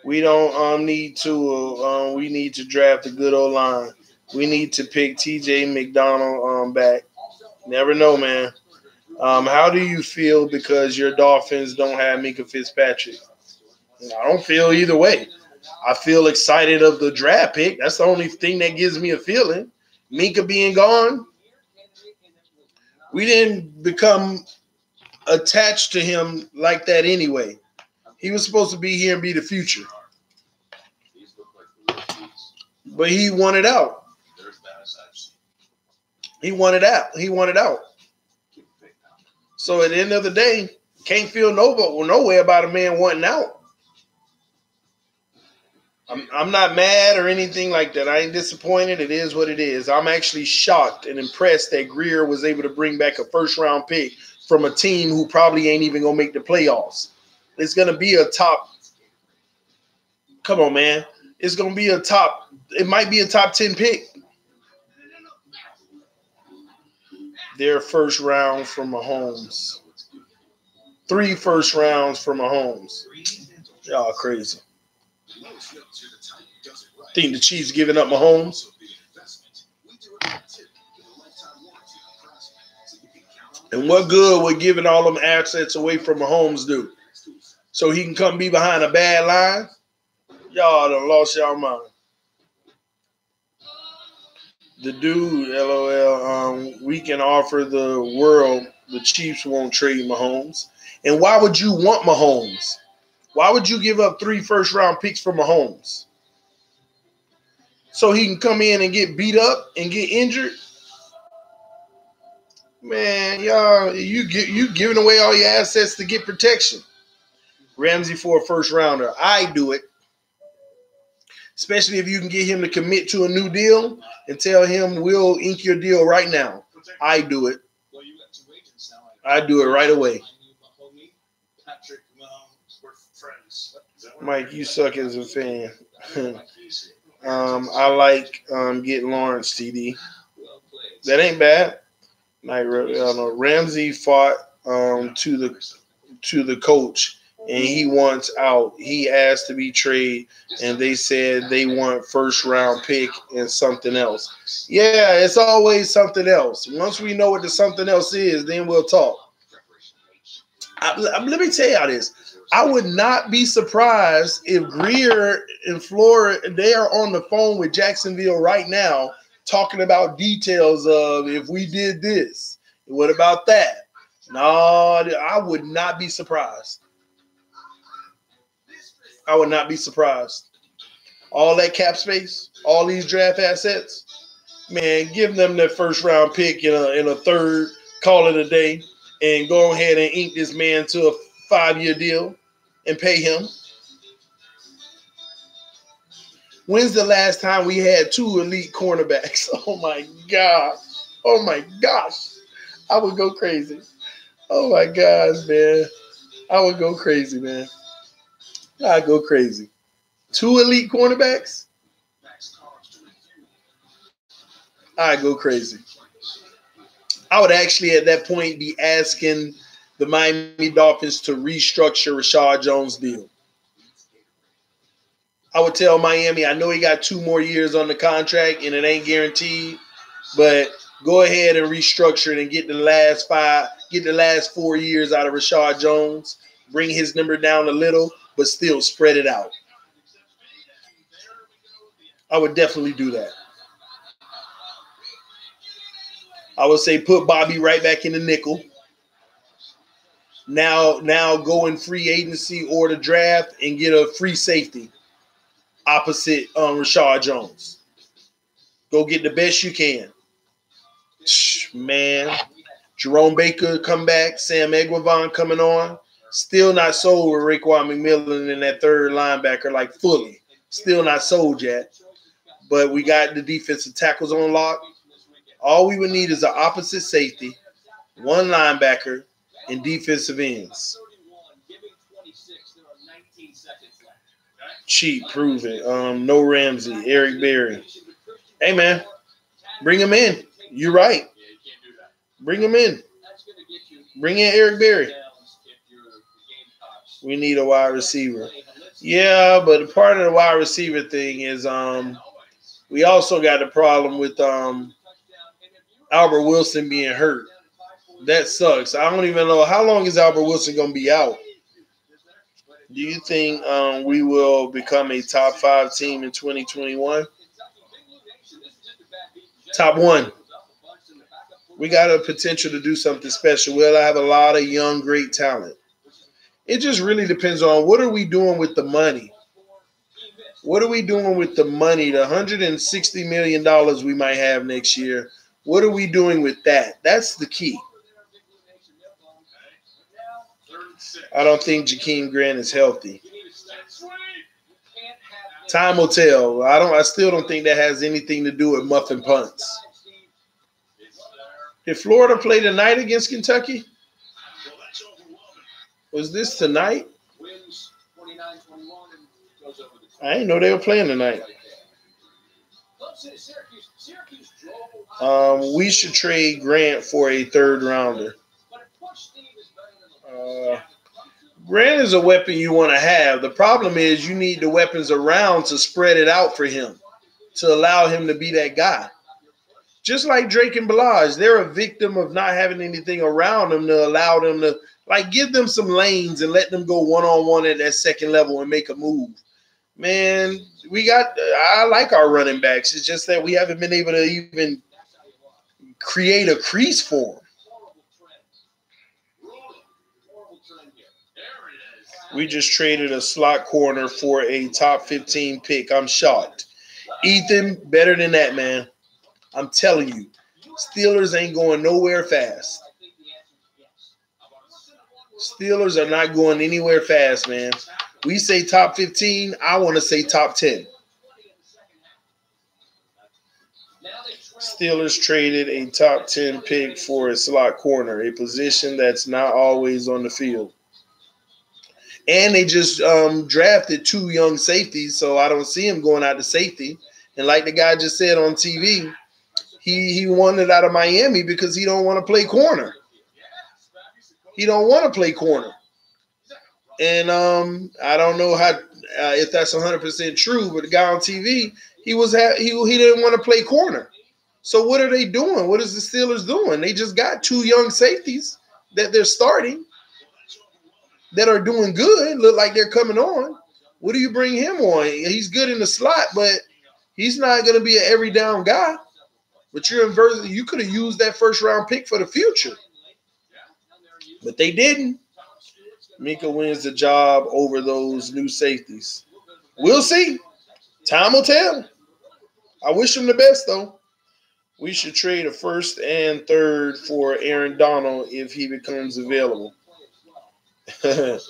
We don't need to. We need to draft a good old line. We need to pick T.J. McDonald back. Never know, man. How do you feel because your Dolphins don't have Minkah Fitzpatrick? I don't feel either way. I feel excited of the draft pick. That's the only thing that gives me a feeling. Minkah being gone, we didn't become attached to him like that anyway. He was supposed to be here and be the future. But he wanted out. He wanted out. So at the end of the day, can't feel no way about a man wanting out. I'm not mad or anything like that. I ain't disappointed. It is what it is. I'm actually shocked and impressed that Greer was able to bring back a first-round pick from a team who probably ain't even going to make the playoffs. It's going to be a top – come on, man. It's going to be a top – it might be a top 10 pick. Their first round from Mahomes. 3 first rounds from Mahomes. Y'all crazy. Think the Chiefs giving up Mahomes? And what good would giving all them assets away from Mahomes do? So he can come be behind a bad line? Y'all done lost y'all mind. The dude, LOL, we can offer the world. The Chiefs won't trade Mahomes. And why would you want Mahomes? Why would you give up 3 first-round picks for Mahomes? So he can come in and get beat up and get injured? Man, y'all, you giving away all your assets to get protection. Ramsey for a first-rounder. I do it. Especially if you can get him to commit to a new deal and tell him we'll ink your deal right now. I do it. I do it right away. Mike, you suck as a fan. I like getting Lawrence TD. That ain't bad. Like Ramsey fought to the coach. And he wants out. He asked to be traded, and they said they want first-round pick and something else. Yeah, it's always something else. Once we know what the something else is, then we'll talk. Let me tell y'all this. I would not be surprised if Greer in Florida, they are on the phone with Jacksonville right now talking about details of if we did this, what about that? No, I would not be surprised. I would not be surprised. All that cap space, all these draft assets, man, give them their first round pick in a third, call it a day, and go ahead and ink this man to a 5-year deal and pay him. When's the last time we had 2 elite cornerbacks? Oh my God. Oh my gosh. I would go crazy. Oh my gosh, man. I would go crazy, man. I'd go crazy. 2 elite cornerbacks? I'd go crazy. I would actually at that point be asking the Miami Dolphins to restructure Rashad Jones' deal. I would tell Miami, I know he got 2 more years on the contract and it ain't guaranteed, but go ahead and restructure it and get the last 4 years out of Rashad Jones, bring his number down a little, but still spread it out. I would definitely do that. I would say put Bobby right back in the nickel. Now go in free agency or the draft and get a free safety opposite Rashad Jones. Go get the best you can. Man, Jerome Baker come back, Sam Egwavon coming on. Still not sold with Raekwon McMillan in that third linebacker, like fully. Still not sold yet. But we got the defensive tackles on lock. All we would need is an opposite safety, 1 linebacker, and defensive ends. Cheap, prove it. No Ramsey, Eric Berry. Hey, man, bring him in. You're right. Bring him in. Bring in Eric Berry. We need a wide receiver. Yeah, but part of the wide receiver thing is we also got a problem with Albert Wilson being hurt. That sucks. I don't even know. How long is Albert Wilson going to be out? Do you think we will become a top 5 team in 2021? Top 1. We got a potential to do something special. We'll have a lot of young, great talent. It just really depends on what are we doing with the money. What are we doing with the money, the $160 million we might have next year? What are we doing with that? That's the key. I don't think Jakeem Grant is healthy. Time will tell. I still don't think that has anything to do with muffin punts. Did Florida play tonight against Kentucky? Was this tonight? I didn't know they were playing tonight. We should trade Grant for a 3rd rounder. Grant is a weapon you want to have. The problem is you need the weapons around to spread it out for him, to allow him to be that guy. Just like Drake and Balaj, they're a victim of not having anything around them to allow them to, like, give them some lanes and let them go one-on-one at that second level and make a move. Man, I like our running backs. It's just that we haven't been able to even create a crease for them. We just traded a slot corner for a top 15 pick. I'm shocked. Ethan, better than that, man. I'm telling you. Steelers ain't going nowhere fast. Steelers are not going anywhere fast, man. We say top 15. I want to say top 10. Steelers traded a top 10 pick for a slot corner, a position that's not always on the field. And they just drafted 2 young safeties, so I don't see him going out to safety. And like the guy just said on TV, he wanted out of Miami because he don't want to play corner. He don't want to play corner. And I don't know how if that's 100% true, but the guy on TV, he didn't want to play corner. So what are they doing? What is the Steelers doing? They just got 2 young safeties that they're starting that are doing good, look like they're coming on. What do you bring him on? He's good in the slot, but he's not going to be an every down guy. But you could have used that first round pick for the future. But they didn't. Minkah wins the job over those new safeties. We'll see. Time will tell. I wish him the best, though. We should trade a first and third for Aaron Donald if he becomes available. We're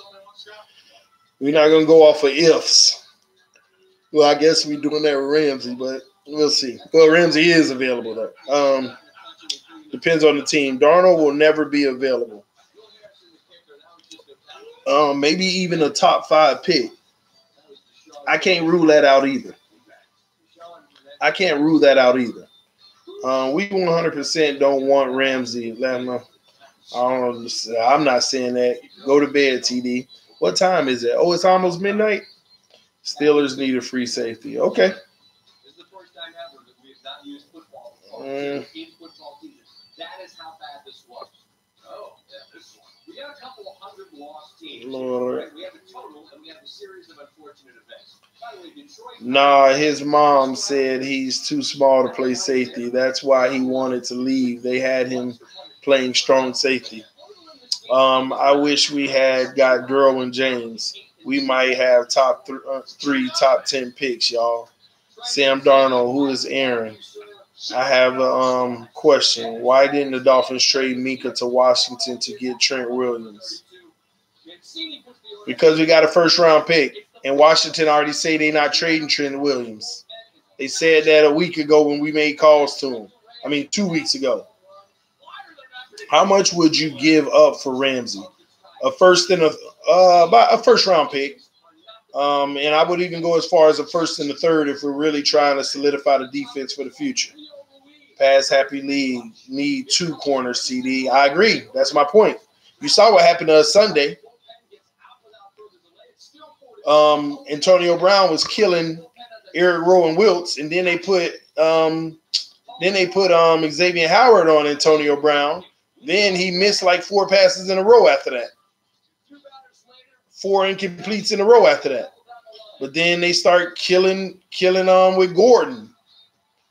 not going to go off of ifs. Well, I guess we're doing that with Ramsey, but we'll see. Well, Ramsey is available, though. Depends on the team. Darnold will never be available. Maybe even a top 5 pick. I can't rule that out either. We 100% don't want Ramsey. I'm not saying that. Go to bed, TD. What time is it? Oh, it's almost midnight? Steelers need a free safety. Okay. This is the first time ever that we have not used football in football season. That is how bad this was. Oh, yeah, this one. We got a couple of 100 lost teams. Lord. Right? We have a total, and we have a series of unfortunate events. By the way, Detroit. Nah, his mom said he's too small to play safety. That's why he wanted to leave. They had him playing strong safety. I wish we had got Derwin James. We might have top 3, top 10 picks, y'all. Sam Darnold, who is Aaron? I have a question. Why didn't the Dolphins trade Minkah to Washington to get Trent Williams? Because we got a first-round pick, and Washington already say they're not trading Trent Williams. They said that a week ago when we made calls to him. 2 weeks ago. How much would you give up for Ramsey? A first and about a first-round pick. And I would even go as far as a first and a third if we're really trying to solidify the defense for the future. Pass happy league. Need 2 corners, CD. I agree. That's my point. You saw what happened to us Sunday. Antonio Brown was killing Eric Rowe and Wiltz, and then they put Xavier Howard on Antonio Brown. Then he missed like 4 passes in a row after that. 4 incompletes in a row after that. But then they start killing with Gordon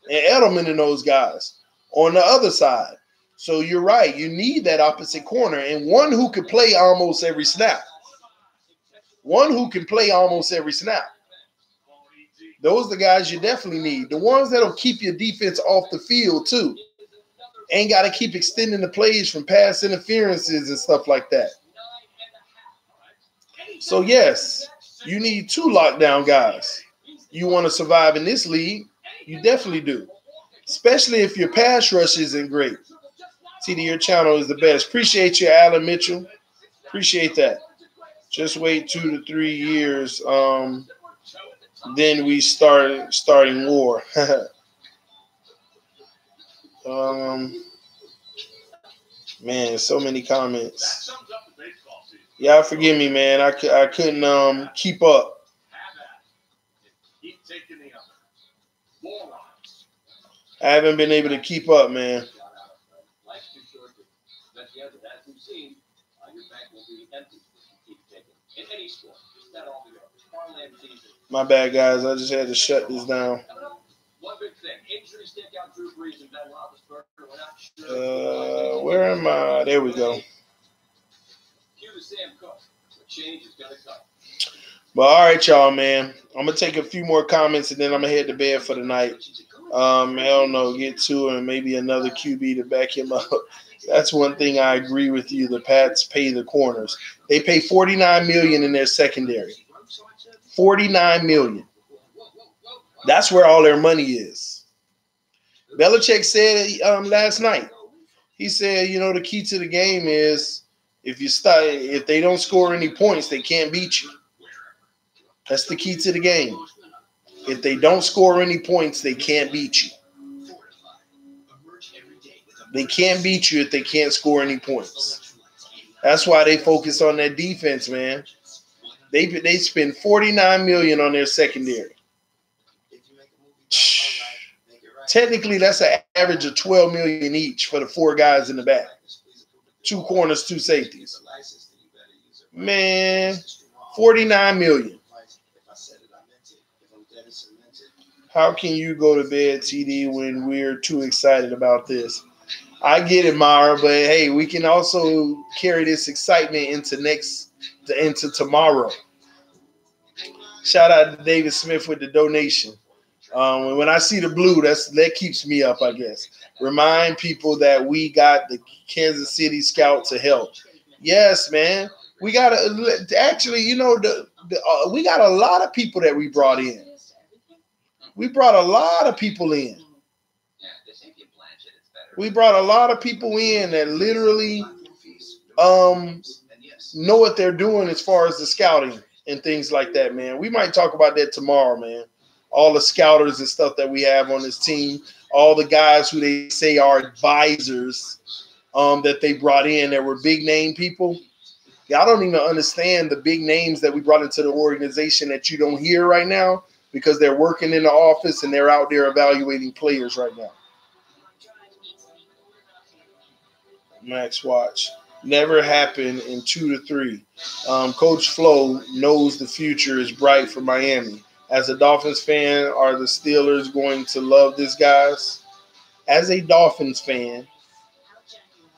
and Edelman and those guys on the other side. So you're right. You need that opposite corner and one who can play almost every snap. Those are the guys you definitely need. The ones that'll keep your defense off the field too. Ain't got to keep extending the plays from pass interferences and stuff like that. So, yes, you need 2 lockdown guys. You want to survive in this league, you definitely do. Especially if your pass rush isn't great. TD, your channel is the best. Appreciate you, Alan Mitchell. Appreciate that. Just wait 2 to 3 years. Then we starting war. Man, so many comments. Yeah, forgive me, man. I couldn't keep up. I haven't been able to keep up, man. My bad, guys. I just had to shut this down. One big thing. Injuries take out Drew Brees and Ben Roethlisberger. We're not sure. Where am I? There we go. Cue to Sam Cook. The change is going to come. But all right, y'all, man. I'm going to take a few more comments, and then I'm going to head to bed for the night. I don't know, get to and maybe another QB to back him up. That's one thing I agree with you. The Pats pay the corners. They pay $49 million in their secondary. $49 million. That's where all their money is. Belichick said last night. He said, you know, the key to the game is if they don't score any points, they can't beat you. That's the key to the game. If they don't score any points, they can't beat you. They can't beat you if they can't score any points. That's why they focus on their defense, man. They spend $49 million on their secondary. Technically, that's an average of $12 million each for the 4 guys in the back. 2 corners, 2 safeties. Man, $49 million. How can you go to bed, TD, when we're too excited about this? I get it, Mara, but hey, we can also carry this excitement into tomorrow. Shout out to David Smith with the donation. When I see the blue, that keeps me up, I guess. Remind people that we got the Kansas City Scout to help. Yes, man. We got actually, you know, we got a lot of people that we brought in. We brought a lot of people in. We brought a lot of people in that literally know what they're doing as far as the scouting and things like that, man. We might talk about that tomorrow, man. All the scouters and stuff that we have on this team, all the guys who they say are advisors that they brought in that were big name people. Yeah, I don't even understand the big names that we brought into the organization that you don't hear right now because they're working in the office and they're out there evaluating players right now. Max Watch. Never happened in 2 to 3. Coach Flo knows the future is bright for Miami. As a Dolphins fan, are the Steelers going to love this guys? As a Dolphins fan,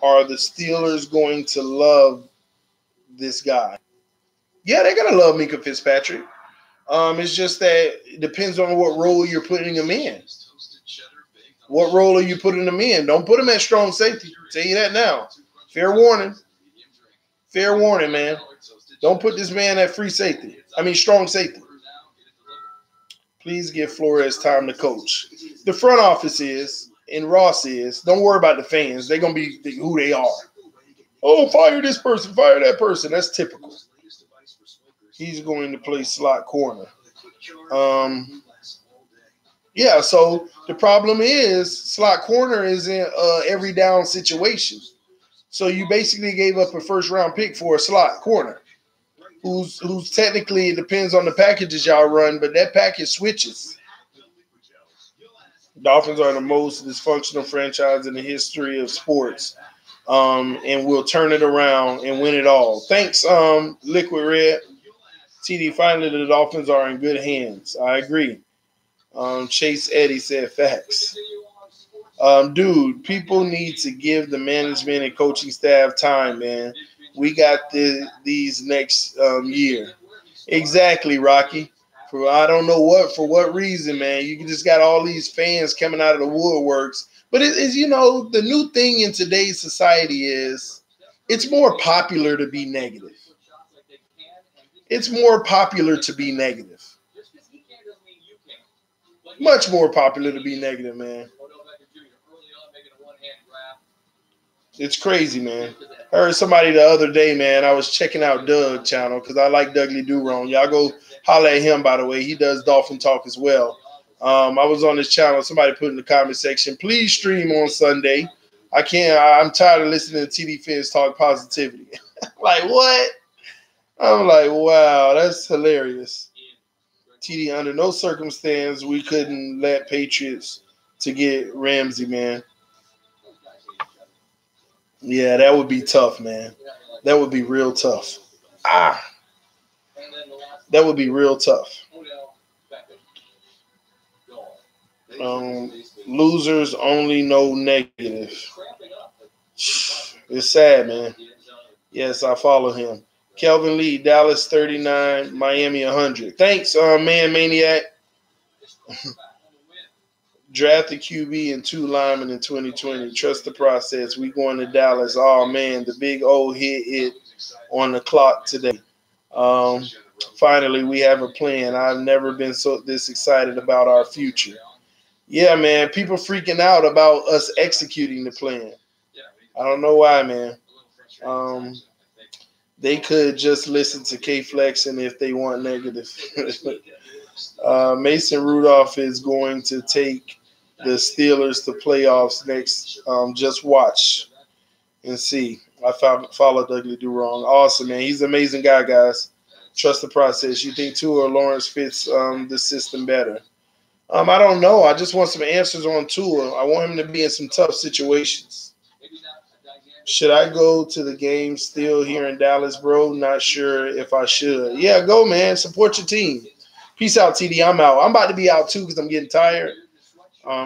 are the Steelers going to love this guy? Yeah, they're going to love Minkah Fitzpatric. It's just that it depends on what role you're putting him in. What role are you putting him in? Don't put him at strong safety. Tell you that now. Fair warning. Fair warning, man. Don't put this man at strong safety. Please give Flores time to coach. The front office is, and Ross is, don't worry about the fans. They're going to be who they are. Oh, fire this person, fire that person. That's typical. He's going to play slot corner. Yeah, so the problem is slot corner is in every down situation. So you basically gave up a first-round pick for a slot corner who's technically, it depends on the packages y'all run, but that package switches. Dolphins are the most dysfunctional franchise in the history of sports, and we'll turn it around and win it all. Thanks, Liquid Red. TD, finally the Dolphins are in good hands. I agree. Chase Eddy said facts. Dude, people need to give the management and coaching staff time, man. We got these next year. Exactly, Rocky. For what reason, man. You just got all these fans coming out of the woodworks. But it's the new thing in today's society is it's more popular to be negative. It's more popular to be negative. Much more popular to be negative, man. It's crazy, man. I heard somebody the other day, man. I was checking out Doug channel because I like Dougley Durone. Y'all go holler at him, by the way. He does Dolphin Talk as well. I was on his channel. Somebody put in the comment section, please stream on Sunday. I'm tired of listening to TD Fizz talk positivity. Like, what? I'm like, wow, that's hilarious. TD, under no circumstance, we couldn't let Patriots to get Ramsey, man. Yeah, that would be tough, man. That would be real tough. That would be real tough. Odell Beckham. Gone. Losers only know negative. Cramping up. It's sad, man. Yes, I follow him. Kelvin Lee, Dallas 39, Miami 100. Thanks, man, Maniac. Draft a QB and 2 linemen in 2020. Trust the process. We going to Dallas. Oh, man, the big O hit it on the clock today. Finally, we have a plan. I've never been this excited about our future. Yeah, man, people freaking out about us executing the plan. I don't know why, man. They could just listen to K-Flexing if they want negative. Mason Rudolph is going to take the Steelers to playoffs next. Just watch and see. I followed Dudley Do Wrong. Awesome, man. He's an amazing guy, guys. Trust the process. You think Tua or Lawrence fits the system better? I don't know. I just want some answers on Tua. I want him to be in some tough situations. Should I go to the game still here in Dallas, bro? Not sure if I should. Yeah, go, man. Support your team. Peace out, TD. I'm out. I'm about to be out, too, because I'm getting tired.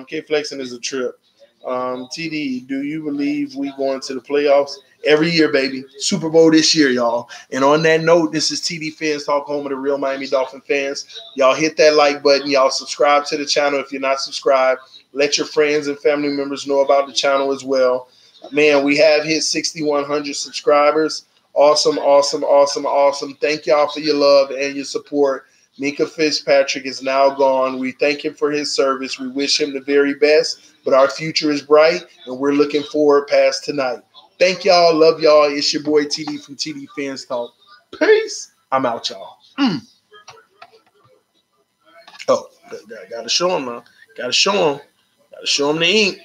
K-Flexing is a trip. TD, do you believe we going to the playoffs? Every year, baby. Super Bowl this year, y'all. And on that note, this is TD Fans Talk, home of the real Miami Dolphin fans. Y'all hit that like button. Y'all subscribe to the channel if you're not subscribed. Let your friends and family members know about the channel as well. Man, we have hit 6,100 subscribers. Awesome, awesome, awesome, awesome. Thank y'all for your love and your support. Minkah Fitzpatric is now gone. We thank him for his service. We wish him the very best, but our future is bright, and we're looking forward past tonight. Thank y'all. Love y'all. It's your boy TD from TD Fans Talk. Peace. I'm out, y'all. Oh, gotta show him now. Gotta show him the ink.